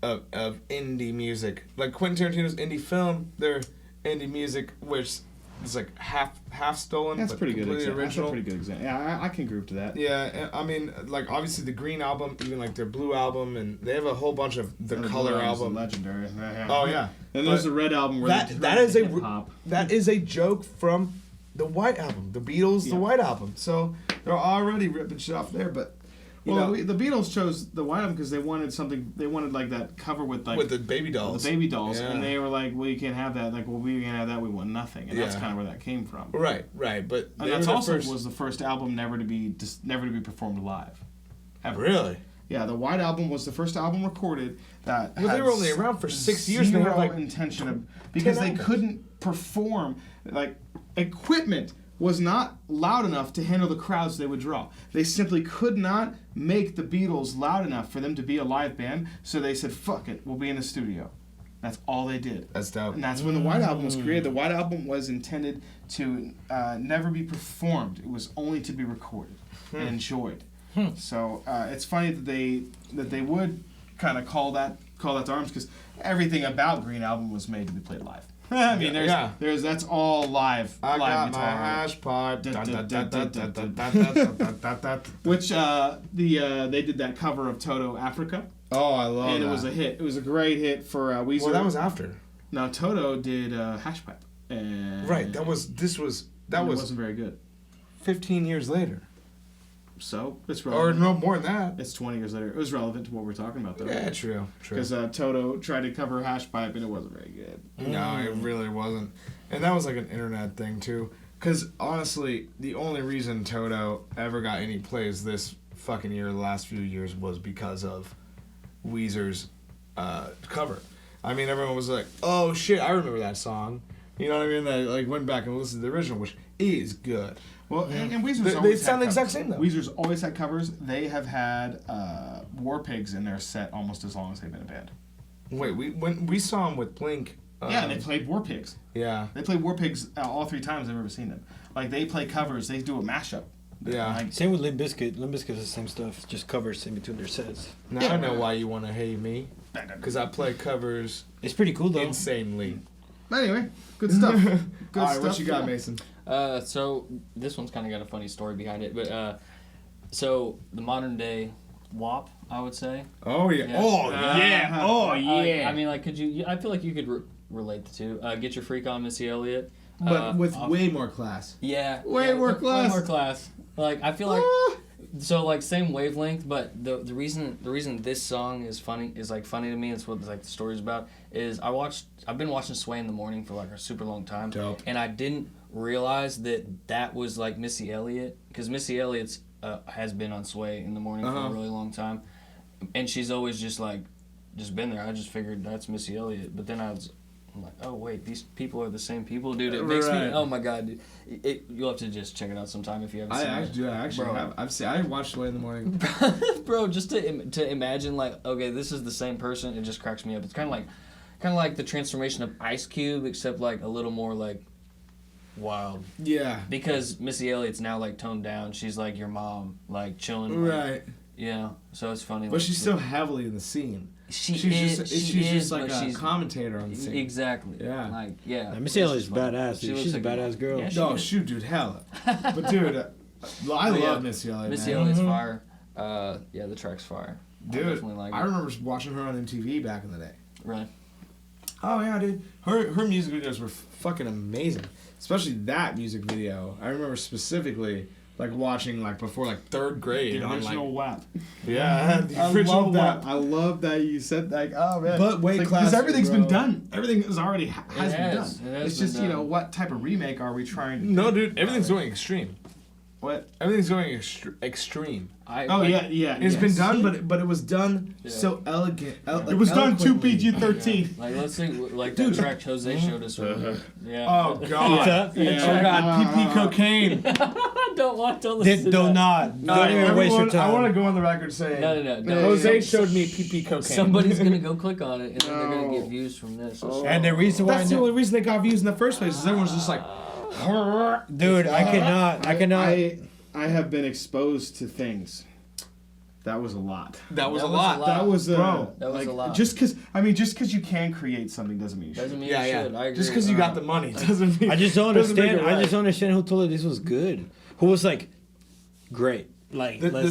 of indie music. Like Quentin Tarantino's indie film, they're indie music, which is like half stolen. That's but pretty good. Original. That's a pretty good example. Yeah, I can group to that. Yeah, I mean, like obviously the Green album, even like their Blue album, and they have a whole bunch of the Color album. Legendary. Oh yeah. And there's the Red album where that is a joke from the White album, the Beatles, the White album. So they're already ripping shit off there, but. The Beatles chose the White album because they wanted something. They wanted like that cover with the baby dolls. And they were like, "Well, you can't have that." Like, "Well, we can't have that. We want nothing." And that's kind of where that came from. Right. But that's also was the first album never to be performed live. Ever. Really? Yeah, the White Album was the first album recorded that. Well, they were only around for 6 years. Zero and they had like intention of because they couldn't perform like equipment. Was not loud enough to handle the crowds they would draw. They simply could not make the Beatles loud enough for them to be a live band, so they said, fuck it, we'll be in the studio. That's all they did. That's dope. And that's when the White Album was created. The White Album was intended to never be performed. It was only to be recorded and enjoyed. So it's funny that they would kind of call that to arms because everything about Green Album was made to be played live. I mean, there's that's all live. I live got guitar. my hash pipe. Which they did that cover of Toto Africa. Oh, I love and that. it was a hit. It was a great hit for Weezer. Well, that was after. No, Toto did Hash Pipe. And Right. That wasn't very good. 15 years later. So it's Or relevant. no more than that. It's 20 years later. It was relevant to what we're talking about, though. Yeah, true. Because Toto tried to cover Hash Pipe and it wasn't very good. No, it really wasn't. And that was like an internet thing, too. Because, honestly, the only reason Toto ever got any plays this fucking year, the last few years, was because of Weezer's cover. I mean, everyone was like, oh, shit, I remember that song. You know what I mean? They like went back and listened to the original, which is good. Well, and Weezer's they always sound the had exact covers. same, though. Weezer's always had covers. They have had War Pigs in their set almost as long as they've been a band. Wait, when we saw them with Blink. Yeah, and they played War Pigs. Yeah. They played War Pigs all 3 times I've ever seen them. Like, they play covers. They do a mashup. Yeah. Like, Same with Limp Bizkit. Limp Bizkit is the same stuff, just covers in between their sets. Now I know why you want to hate me. Because I play covers It's pretty cool, though. insanely. anyway, good stuff. Good All right, stuff. what you got, Mason? So this one's kind of got a funny story behind it, but so the modern day WAP, I would say. Oh yeah. Yeah. Oh yeah. Oh yeah. I mean, like, could you? I feel like you could relate the two. Get Your Freak On, Missy Elliott. But with way more class. Yeah. Way more class. Way more class. Like, I feel like. So, like, same wavelength, but the reason this song is funny to me. It's what like the story's about. Is I've been watching Sway in the Morning for like a super long time. Dope. And I didn't realize that was like Missy Elliott, because Missy Elliott's has been on Sway in the Morning for a really long time, and she's always just been there. I just figured that's Missy Elliott, but then I was I'm like, oh wait, these people are the same people, dude. It makes me. Oh my god, dude. You'll have to just check it out sometime if you haven't seen it. I actually have. I watched Way in the Morning. Bro, just to imagine like, okay, this is the same person. It just cracks me up. It's kind of like the transformation of Ice Cube, except like a little more like wild. Yeah. Because Missy Elliott's now like toned down. She's like your mom, like chilling. Right. Yeah. So it's funny. But like, she's still heavily in the scene. She's just like a commentator on the scene. Exactly. Yeah. Like, yeah. Now, Missy Elliott's badass, dude. She's a badass girl. Yeah, No, shoot, dude, hella. But dude, I love Missy Elliott. Missy Elliott's fire. Yeah, the track's fire. Dude, like I remember watching her on MTV back in the day. Really? Oh yeah, dude. Her music videos were fucking amazing. Especially that music video. I remember specifically like watching like before like third grade. The original WAP. Yeah, the I original love WAP. that. I love that you said like, oh man. But way because classier, everything's bro. been done. Everything is already has been done. It's just been done. what type of remake are we trying to? No, dude, everything's going extreme. What? Everything's going extreme. It's been done, but it was done so elegant. It was done to PG-13. Like let's say like that track Jose showed us. Yeah. Oh god. Oh god. PP cocaine. Don't listen. Don't not. Don't even waste your time. I want to go on the record saying. No. Jose showed me PP cocaine. Somebody's gonna go click on it, and then they're gonna get views from this. And the reason why That's the only reason they got views in the first place. Is everyone's just like, dude, I cannot. I have been exposed to things. That was a lot. That was a lot. That was That was a lot. Just because you can create something doesn't mean you should. Doesn't mean you should. I agree. Just because you got the money doesn't mean. I just don't doesn't make understand. it right. I just don't understand who told her this was good. Who was like, great. Like, Dude, I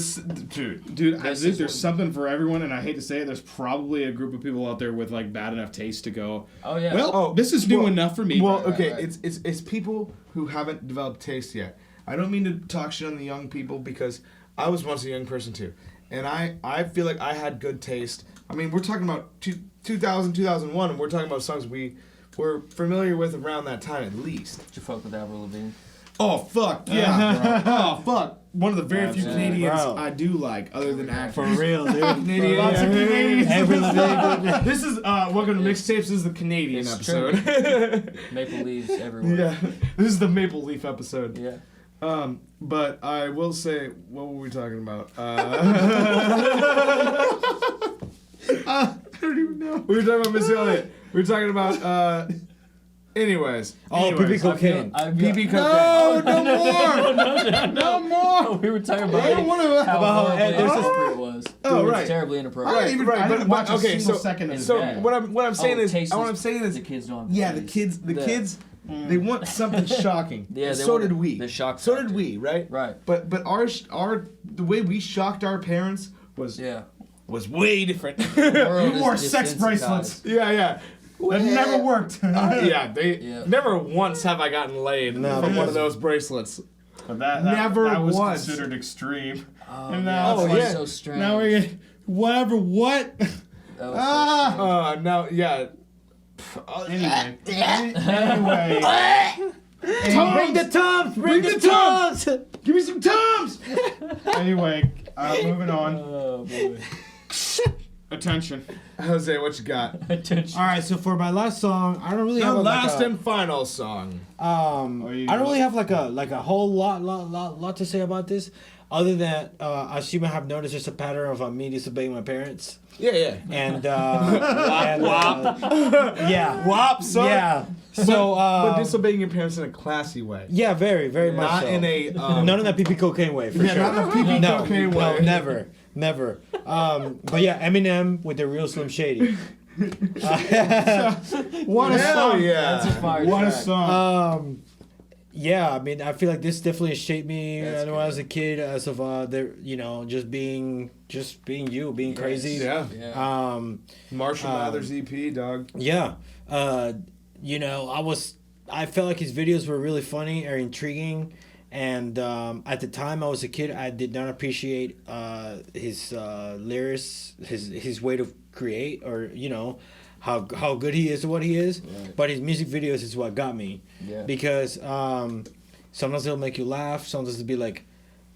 think there's something for everyone, and I hate to say it, there's probably a group of people out there with like bad enough taste to go. Oh yeah. Well, this is new enough for me. Well, okay, it's people who haven't developed taste yet. I don't mean to talk shit on the young people because I was once a young person too, and I feel like I had good taste. I mean, we're talking about 2000, 2001, and we're talking about songs we were familiar with around that time at least. Did you fuck with Avril Lavigne? Oh fuck yeah, bro. Oh fuck. One of the very few Canadians bro. I do like, other than actors. for real, dude. Canadian. Lots of Canadians. This is welcome to Mixtapes. This is the Canadian It's episode. Maple leaves everywhere. Yeah, this is the Maple Leaf episode. Yeah. But I will say, what were we talking about? I don't even know. We were talking about Miss Elliott. We were talking about. Anyways. PP cocaine. PP cocaine. No more. We were talking about how horribly inappropriate it was. Oh, It was right. terribly inappropriate. Right, I didn't watch a okay, single second of it. So Yeah. what I'm saying is, the kids don't. yeah, the kids, they want something shocking. Yeah, so want did we. The shock. So factor. did we, right? Right. But the way we shocked our parents was way different. The world is More sex desensitized. bracelets. Yeah. That never worked. Never once have I gotten laid from one of those bracelets. But that Never was once. considered extreme. Oh, And yeah, now that it's was like- so strange. Now we're getting whatever. What? That was Now, yeah. Anyway. Bring the Tums! Bring the Tums! Give me some Tums! Anyway, moving so on. oh boy. Attention. Jose, what you got? Attention. All right, so for my last song, I don't really The have last and final song. I don't really have like a whole lot to say about this, other than as you might have noticed, there's a pattern of me disobeying my parents. Yeah. And Wop. yeah, Wop, son. yeah. So but disobeying your parents in a classy way. yeah, very much Not so. in a none of that PP cocaine way for sure. not in a PP no, cocaine no, way. never. But yeah, Eminem with the real Slim Shady. What a Hell song. yeah. That's a fire What a track. song. Yeah, I mean, I feel like this definitely shaped me That's when I was a kid, as of just being you, being crazy. Yeah. Yeah. Marshall Mathers EP, dog. Yeah. I felt like his videos were really funny or intriguing. And at the time I was a kid, I did not appreciate his lyrics, his way to create, or, how good he is at what he is. Right. But his music videos is what got me. Yeah. Because sometimes it'll make you laugh. Sometimes it'll be like,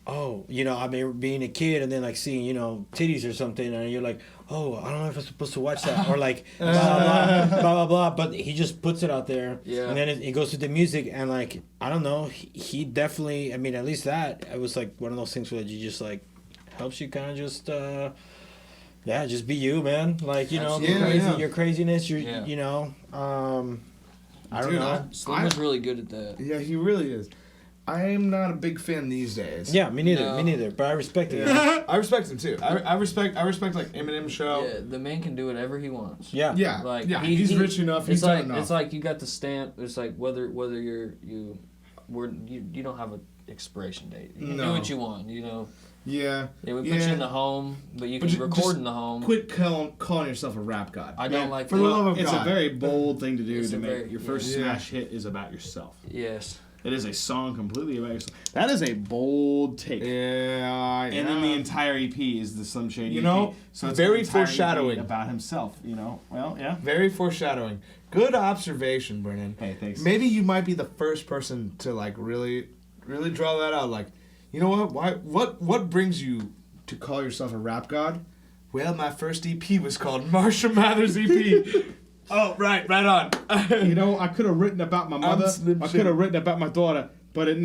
oh, you know, I mean, being a kid and then like seeing, you know, titties or something, and you're like, oh, I don't know if I'm supposed to watch that, or like blah blah blah blah blah. But he just puts it out there, and then it goes to the music, and like I don't know, he definitely, I mean, at least that it was like one of those things where you just like helps you kind of just. Yeah, just be you, man. Like, you know, your craziness, you know. I don't know. Slim is really good at that. Yeah, he really is. I am not a big fan these days. Yeah, me neither. But I respect it. I respect him too. I respect like Eminem show. Yeah, the man can do whatever he wants. Yeah. Like he's rich enough. He's done enough. It's like you got the stamp. It's like whether you don't have an expiration date. You can do what you want. You know. Yeah. Yeah, we put you in the home, but you can record in the home. Quit calling yourself a rap god. I don't like for the love of God. It's a very bold thing to do It's to a make very- your first smash hit is about yourself. Yes. It is a song completely about yourself. That is a bold take. Yeah. And then the entire EP is the Slim Shady You know, EP. So it's very an entire foreshadowing. EP about himself, you know. Well, yeah. Very foreshadowing. Good observation, Brennan. Hey, thanks. Maybe you might be the first person to like really draw that out. Like, you know what? What brings you to call yourself a rap god? Well, my first EP was called Marshall Mathers EP. Oh, right on. You know, I could have written about my mother. Slim I could have written about my daughter, but it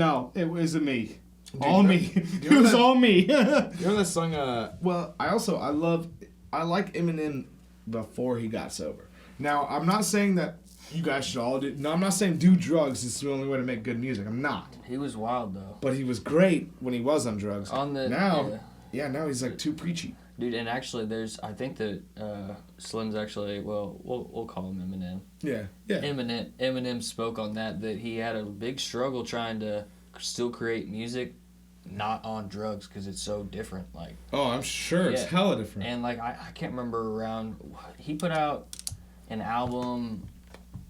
wasn't me. All me. It was all me. You know that song? Well, I like Eminem before he got sober. Now, I'm not saying that you guys should all do. No, I'm not saying do drugs is the only way to make good music. I'm not. He was wild though. But he was great when he was on drugs. Now he's like too preachy. Dude, and actually, I think that Slim's actually, well, we'll call him Eminem. Yeah. Eminem spoke on that he had a big struggle trying to still create music, not on drugs, because it's so different. Like, oh, I'm sure it's hella different. And like, I can't remember he put out an album,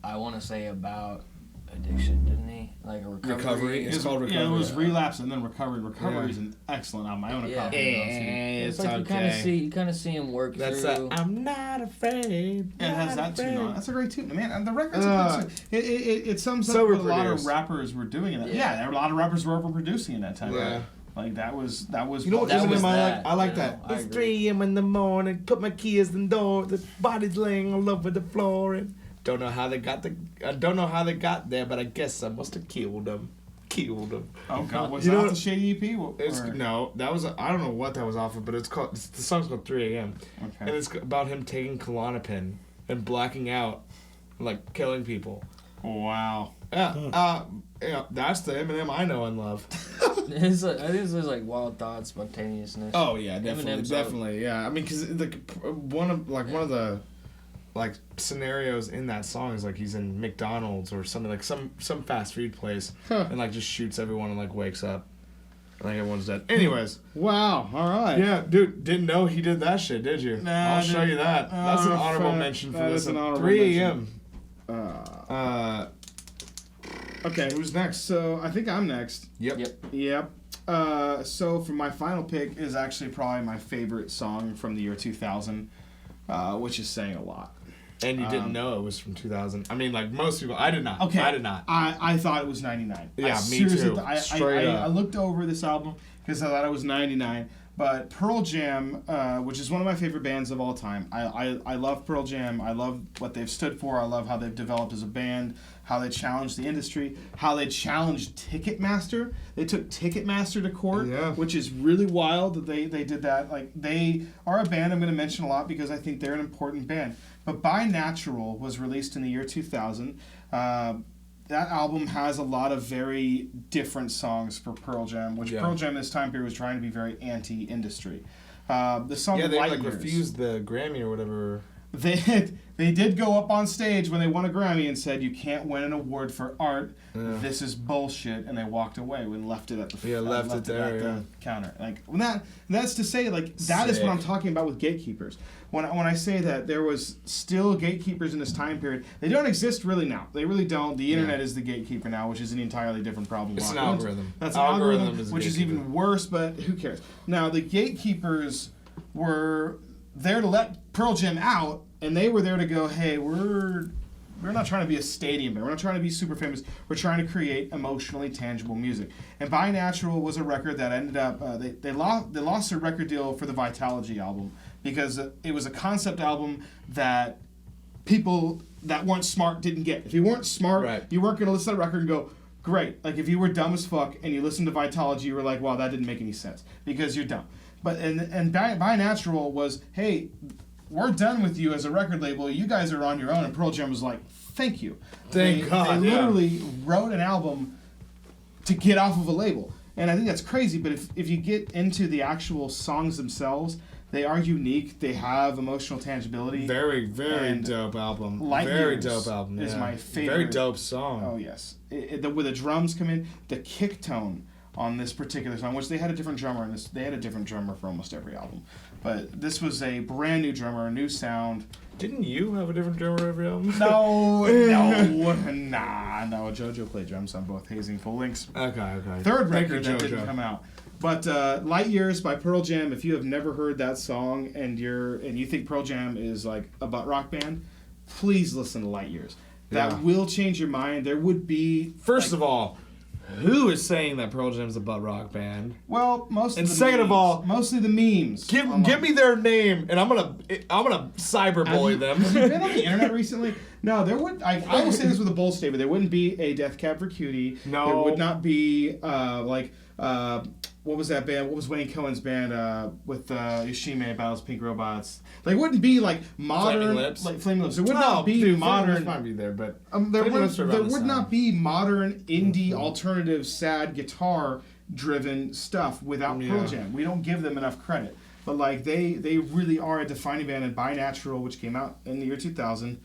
I want to say about addiction, didn't he? Like a recovery. It's called Recovery. Yeah, it was Relapse and then Recovery. Recovery is an excellent album. I own a copy. It's like you kind of see him work through. I'm not afraid. It has that tune on. That's a great tune, man. And the record's a good tune. It sums up what a lot of rappers were doing in that. Yeah, there were a lot of rappers were overproducing in that time. Yeah. Like that was. You know what I like that. I It's agree. 3 a.m. in the morning. Put my keys in the door. The body's laying all over the floor. And don't know how they got there, but I guess I must have killed them. Oh God, was that off the Shady EP? No, that was I don't know what that was off of, but the song's called 3 a.m. Okay. And it's about him taking Klonopin and blacking out, like killing people. Wow. Yeah, that's the Eminem I know and love. I think it's like wild thoughts, spontaneousness. Oh yeah, definitely, Eminem's definitely, yeah. I mean, because one of the like scenarios in that song is like he's in McDonald's or something, like some fast food place, and like just shoots everyone and like wakes up. I think everyone's dead. Anyways. Wow. All right. Yeah, dude, didn't know he did that shit, did you? Nah, I'll show you that. That's an honorable mention for this. 3 a.m. Okay, who's next? So I think I'm next. Yep. So for my final pick is actually probably my favorite song from the year 2000, which is saying a lot. And you didn't know it was from 2000. I mean, like most people, I did not. Okay. I did not. I thought it was 99. Yeah, me too. Straight up. I looked over this album because I thought it was 99. But Pearl Jam, which is one of my favorite bands of all time, I love Pearl Jam. I love what they've stood for. I love how they've developed as a band, how they challenged the industry, how they challenged Ticketmaster. They took Ticketmaster to court, which is really wild that they did that. Like, they are a band I'm going to mention a lot because I think they're an important band. But By Natural was released in the year 2000. That album has a lot of very different songs for Pearl Jam, which Pearl Jam this time period was trying to be very anti-industry. The song they Light like Years, refused the Grammy or whatever. They did go up on stage when they won a Grammy and said, "You can't win an award for art. This is bullshit," and they walked away and left it at the the counter. Like that's to say, like that is what I'm talking about with gatekeepers. When I say that there was still gatekeepers in this time period, they don't exist really now. They really don't. The internet is the gatekeeper now, which is an entirely different problem. It's an algorithm. That's an algorithm, which is even worse. But who cares? Now the gatekeepers were there to let Pearl Jam out, and they were there to go, hey, we're we're not trying to be a stadium band. We're not trying to be super famous. We're trying to create emotionally tangible music. And By Natural was a record that ended up they lost their record deal for the Vitalogy album because it was a concept album that people that weren't smart didn't get. If you weren't smart, Right. you weren't going to listen to the record and go, great. Like if you were dumb as fuck and you listened to Vitalogy, you were like, wow, that didn't make any sense because you're dumb. But and By Natural was, hey, we're done with you as a record label. You guys are on your own. And Pearl Jam was like, thank you. Thank God. They literally wrote an album to get off of a label. And I think that's crazy. But if you get into the actual songs themselves, they are unique. They have emotional tangibility. Very, very dope album. Light Very Years dope album. is my favorite. Very dope song. Oh, yes. Where the drums come in, the kick tone on this particular song, which they had a different drummer, and they had a different drummer for almost every album. But this was a brand new drummer, a new sound. Didn't you have a different drummer every album? No, JoJo played drums on both Hazing full lengths. Okay. Third Thank record you, that JoJo. didn't come out. But Light Years by Pearl Jam, if you have never heard that song and you think Pearl Jam is like a butt rock band, please listen to Light Years. That will change your mind. There would be... First of all, who is saying that Pearl Jam's a butt rock band? Well, most of And the second of memes. all, Mostly the memes. Give me their name, and I'm gonna cyberbully them. Have you been on the internet recently? No, there would. I will say this with a bold statement: there wouldn't be a Death Cab for Cutie. No. There would not be what was that band? What was Wayne Cohen's band with Yoshime Battles Pink Robots? Like, it wouldn't be like modern Flaming Lips? like Flaming Lips. There would not be modern. might be there, but There Flaming Lips are would, around there the would same. not be modern indie alternative sad guitar driven stuff without Pearl Yeah. Jam. We don't give them enough credit. But like they really are a defining band, and By Natural, which came out in the year 2000,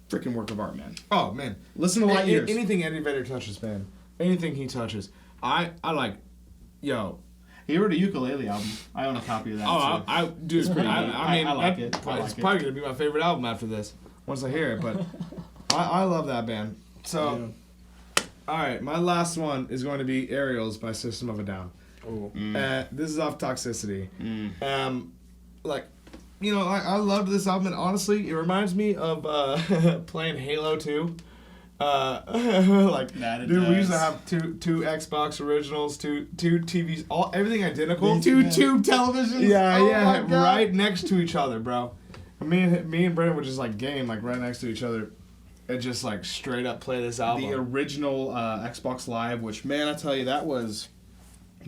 freaking work of art, man. Oh man, Listen to Light Years. Anything Eddie Vedder touches, man. Anything he touches, I like. Yo. He wrote a ukulele album. I own a copy of that. Too. Dude, it's pretty. I like it. It's probably gonna be my favorite album after this. Once I hear it, but I love that band. So, all right, my last one is going to be Aerials by System of a Down. This is off Toxicity. Like, you know, I loved this album, and honestly, it reminds me of playing Halo 2. Like, That it dude, we used to does. have two Xbox originals, two TVs, everything identical. Two televisions. Yeah, Oh yeah, my God. right next to each other, bro. Me and Brennan would just like game like right next to each other, and just like straight up play this album. The original Xbox Live, which, man, I tell you, that was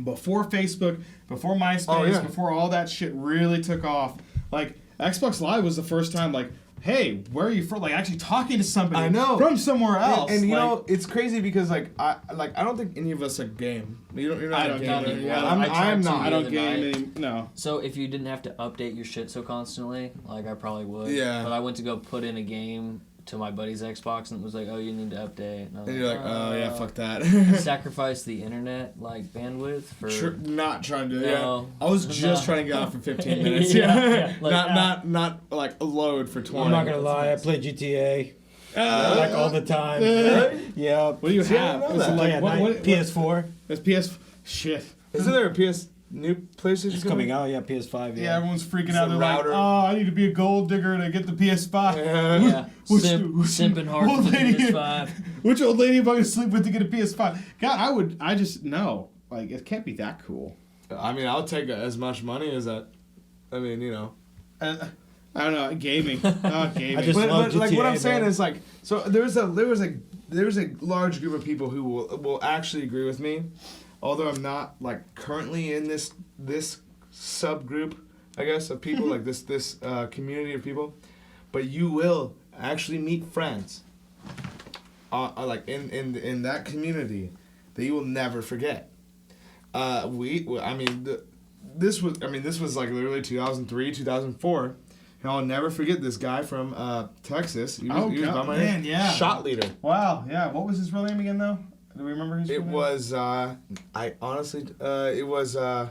before Facebook, before MySpace, Oh, yeah. before all that shit really took off. Like, Xbox Live was the first time, like, hey, where are you from? Like, actually talking to somebody I know. from somewhere else. And you like, know, it's crazy because I don't think any of us like game. You're not I a don't gamer. game. Yeah, I tried I'm to not. I the don't other game night. any, no. So if you didn't have to update your shit so constantly, like I probably would. Yeah. But I went to go put in a game to my buddy's Xbox and it was like, oh, you need to update. And I was And you're like, oh yeah, fuck that. Sacrifice the internet like bandwidth for. Not trying to. No. Yeah. I was just No. trying to get off for 15 minutes. Yeah, like, not like a load for 20. I'm not gonna lie, I play GTA. Like all the time. Yeah. What do you See, I have? didn't know Is it that. like, Yeah, what, PS4. It's PS... Shit. Isn't there a new PlayStation It's coming out, yeah, PS5. Yeah, everyone's freaking It's out. a They're router. like, oh, I need to be a gold digger to get the PS5. Yeah, simping hard old for the lady- PS5. Which old lady am I going to sleep with to get a PS5? God, I just, no. Like, it can't be that cool. I mean, I'll take as much money as that. I mean, you know. I don't know, gaming. Oh, gaming. I just But love like what I'm GTA, saying man. is like, so there's a large group of people who will actually agree with me, although I'm not like currently in this subgroup, I guess, of people like this community of people, but you will actually meet friends, like in that community that you will never forget. This was like literally 2003, 2004. And I'll never forget this guy from Texas. He was by my name. yeah. Shot leader. Wow, yeah. What was his real name again, though? Do we remember his real It name? was, I honestly, it was I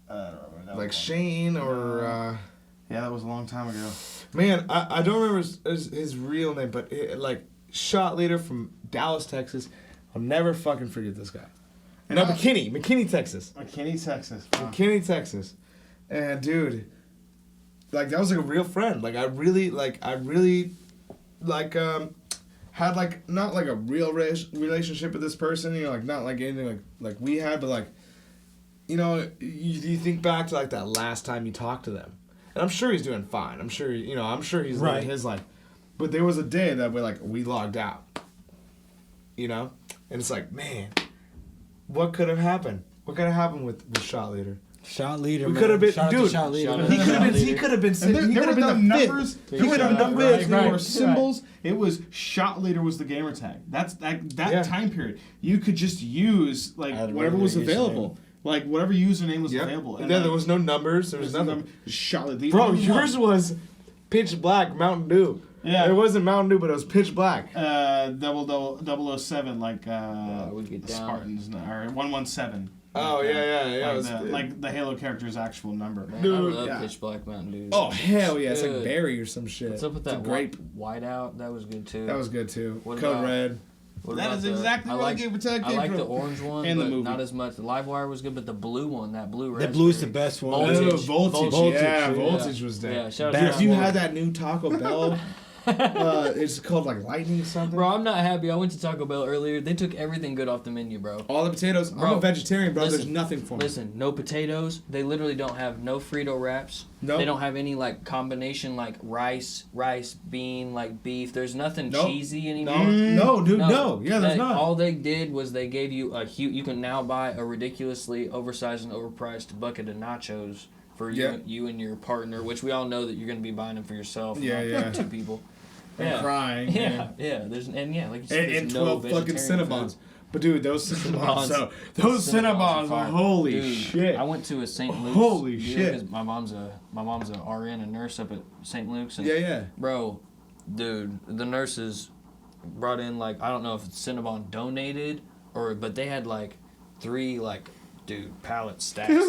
don't remember. like Shane or, Yeah, that was a long time ago. man, I don't remember his real name, but like Shot leader from Dallas, Texas. I'll never fucking forget this guy. No, McKinney, Texas. McKinney, Texas. Wow. McKinney, Texas. And dude, like that was like a real friend. Like I really had like not like a real relationship with this person, you know, like not like anything like we had, but like, you know, you think back to like that last time you talked to them, and I'm sure he's doing fine. I'm sure he's living his life, but there was a day that we logged out, you know, and it's like, man, what could have happened? What could have happened with Shot Leader? Shot Leader. We could have been, dude. He could have been. He could have been the numbers. He could have done numbers. There were symbols. It was Shot Leader was the gamer tag. That's that time period. You could just use like whatever was available. Like whatever username was available. And then there was no numbers. There was nothing. Shot Leader. Bro, yours was Pitch Black Mountain Dew. Yeah. It wasn't Mountain Dew, but it was Pitch Black. 007, like we get down. Spartans, or 117. Oh, yeah. Like the Halo character's actual number. Man, dude, I love Pitch Black Mountain Dew. Oh, hell yeah. It's like berry or some shit. What's up with that grape? Whiteout, that was good too. That was good too. What Code about, Red. That is exactly what I gave Protect I like the orange one, and but the movie. not as much. The Livewire was good, but the blue one, that blue The blue's the best one. Voltage. Yeah, Voltage was there. Yeah, shout Dude, out if you had that new Taco Bell, it's called like lightning or something. Bro, I'm not happy. I went to Taco Bell earlier. They took everything good off the menu, bro. All the potatoes. Bro, I'm a vegetarian, bro. listen, There's nothing for me. Listen, no potatoes. They literally don't have no Frito wraps. Nope. They don't have any like combination like rice, bean, like beef. There's nothing cheesy anymore. No, dude, no. Yeah, there's not. All they did was they gave you a huge. You can now buy a ridiculously oversized and overpriced bucket of nachos for you and your partner, which we all know that you're going to be buying them for yourself. Yeah. Two people. And crying. Yeah. There's like you said, and there's 12 fucking Cinnabons. But dude, those Cinnabons, those Cinnabons are holy dude, shit. I went to a St. Luke's. Holy shit. Because my mom's a RN, a nurse up at St. Luke's. And Yeah. Bro, dude, the nurses brought in like, I don't know if Cinnabon donated but they had like 3 pallet stacks of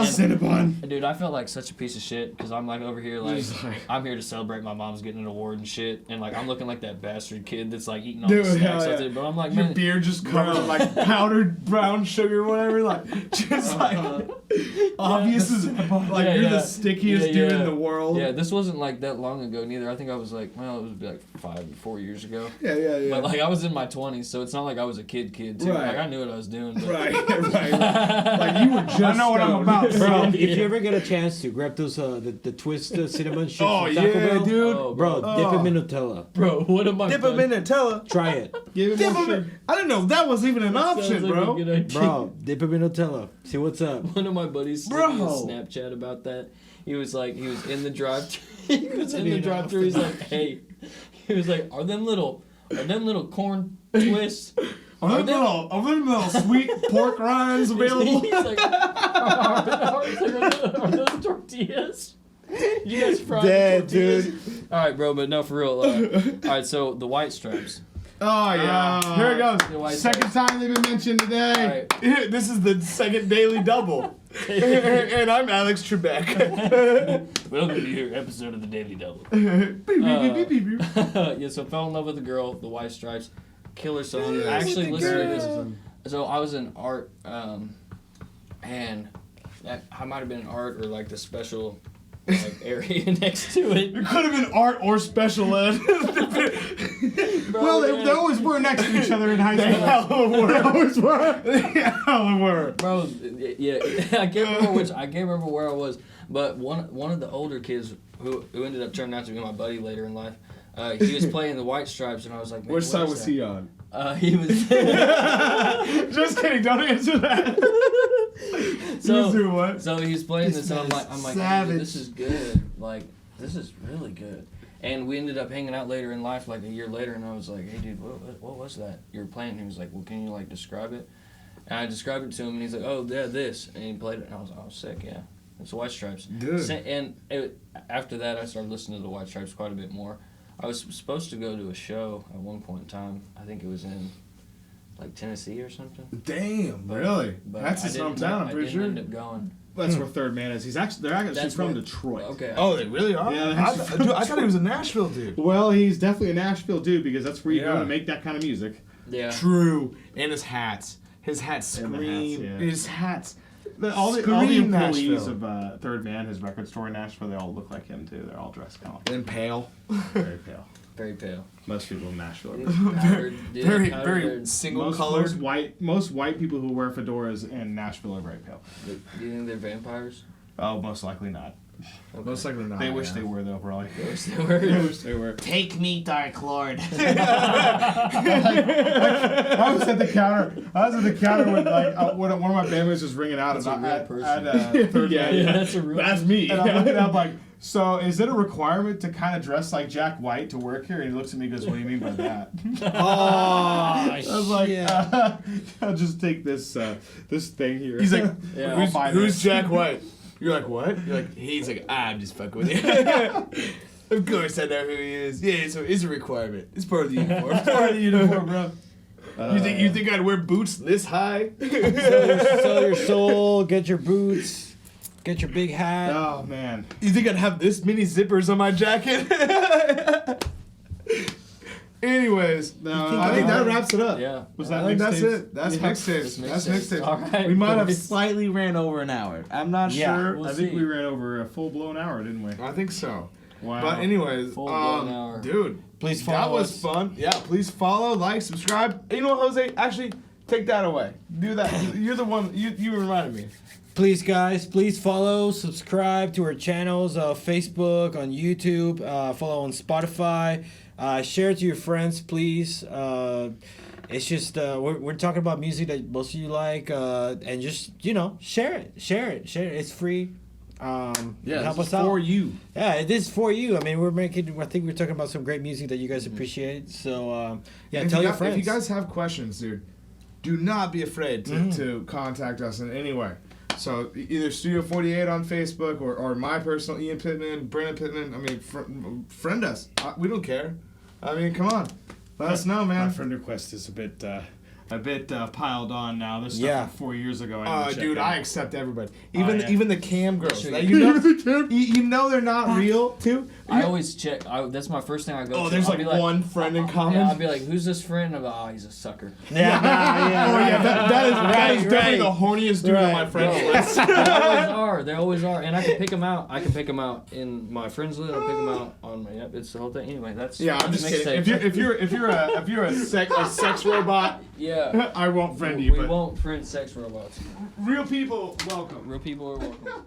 Cinnabon. Dude, I felt like such a piece of shit because I'm like over here like I'm here to celebrate my mom's getting an award and shit, and like I'm looking like that bastard kid that's like eating all the snacks out there, but I'm like, your man, beard just covered in like powdered brown sugar or whatever, like just like obvious as like you're the stickiest dude in the world. Yeah, this wasn't like that long ago neither. I think I was like, well, it was like 4 years ago. Yeah. But like I was in my 20s, so it's not like I was a kid too. Right. Like I knew what I was doing. But... Right. Like you were just. I know what I'm about, bro. If you ever get a chance to grab those the twist cinnamon chips from Taco Bell, dude. Oh, bro, dip them in Nutella. Bro, what am I? Dip them in Nutella. Try it. Dip them in. I didn't know that was even an option, like bro. Bro, dip them in Nutella. See what's up. One of my buddies sent me a Snapchat about that. He was in the drive-thru. He's like, hey. He was like, are them little corn twists? Are them little sweet pork rinds available? He's like, are those tortillas? You guys fried tortillas? Dude. All right, bro, but no, for real. All right, so the white stripes. Oh, yeah. Here it goes. Second time they've been mentioned today. Right. This is the second daily double. And I'm Alex Trebek. Welcome to your episode of the Daily Double. Yeah, so fell in love with a girl, the White Stripes. Killer song. I actually listened to this. So I was in art, and I might have been in art or like the special area next to it. It could have been art or special ed. Bro, well, they always were next to each other in high school. They always were. Bro, yeah, I can't remember where I was, but one of the older kids who ended up turning out to be my buddy later in life, he was playing the White Stripes, and I was like, man, which side was he on? He was. Just kidding. Don't answer that. So he's playing this, and I'm like, hey, this is good. Like, this is really good. And we ended up hanging out later in life, like a year later, and I was like, hey, dude, what was that you were playing? And he was like, well, can you like describe it? And I described it to him, and he's like, oh, yeah, this. And he played it, and I was like, oh, sick, yeah. It's the White Stripes. Good. And after that, I started listening to the White Stripes quite a bit more. I was supposed to go to a show at one point in time. I think it was in like Tennessee or something. Damn, really? That's his hometown, I'm pretty sure. I didn't end up going. That's where Third Man is. They're actually from Detroit. Okay. Oh, they really are? Yeah, I thought he was a Nashville dude. Well, he's definitely a Nashville dude because that's where you go to make that kind of music. Yeah. True. And his hats. His hats scream. His hats. All the employees of Third Man, his record store in Nashville, they all look like him too. They're all dressed kind of and pale. Very pale. Very pale. Most people in Nashville are Very single colored. Most white people who wear fedoras in Nashville are very pale. Do you think they're vampires? Oh, most likely not. Okay. Most likely not. They wish they were though, probably. They wish they were. They wish they were. Take me, Dark Lord. I was at the counter. When one of my band was just ringing out. That's a real person. That's a real. That's me. And I'm looking up like, so is it a requirement to kind of dress like Jack White to work here? And he looks at me and goes, what do you mean by that? Oh, I was like, I'll just take this thing here. He's like, Yeah. who's Jack White? You're like, what? You're like, he's like, I'm just fucking with you. Of course I know who he is. Yeah, so it's a requirement. It's part of the uniform. It's part of the uniform, bro. You think I'd wear boots this high? Sell your soul, get your boots, get your big hat. Oh man. You think I'd have this many zippers on my jacket? Anyways, I think that wraps it up. Yeah. Was that I think that's mixtapes? it. That's mixtapes. That's mixtapes. All right. We might have boys. slightly ran over an hour. I'm not sure. We'll I think see. we ran over a full-blown hour, didn't we? I think so. Wow. But anyways, Full-blown hour. dude, Please follow that was us. fun. Yeah, please follow, like, subscribe. You know what, Jose? Actually, take that away. Do that. You're the one. You reminded me. Please, guys, please follow, subscribe to our channels, Facebook, on YouTube, follow on Spotify, share it to your friends, please. It's just we're talking about music that most of you like, and just share it. It's free. Help us out for you. Yeah, it is for you. I mean, I think we're talking about some great music that you guys appreciate. So tell your friends. If you guys have questions, dude, do not be afraid to contact us in any way. So either Studio 48 on Facebook or my personal Ian Pittman, Brennan Pittman. I mean, friend us. We don't care. I mean, come on. Let us know, man. My friend request is a bit piled on now. This stuff from 4 years ago. Dude, I accept everybody. Even yeah. even the cam girls. Sure That you you know they're not real too. I always check. That's my first thing I go to. Oh, there's I'll like be one friend in common. Yeah, I'll be like, who's this friend? I'm like, oh, he's a sucker. yeah. That is definitely the horniest dude on my friends list. They always are. And I can pick them out. In my friends list. I pick them out on my, it's the whole thing. Anyway, that's. Yeah, I'm just kidding. mixtape. If you're a sex robot, Yeah. I won't friend you. We but won't friend sex robots. real people welcome. Real people are welcome.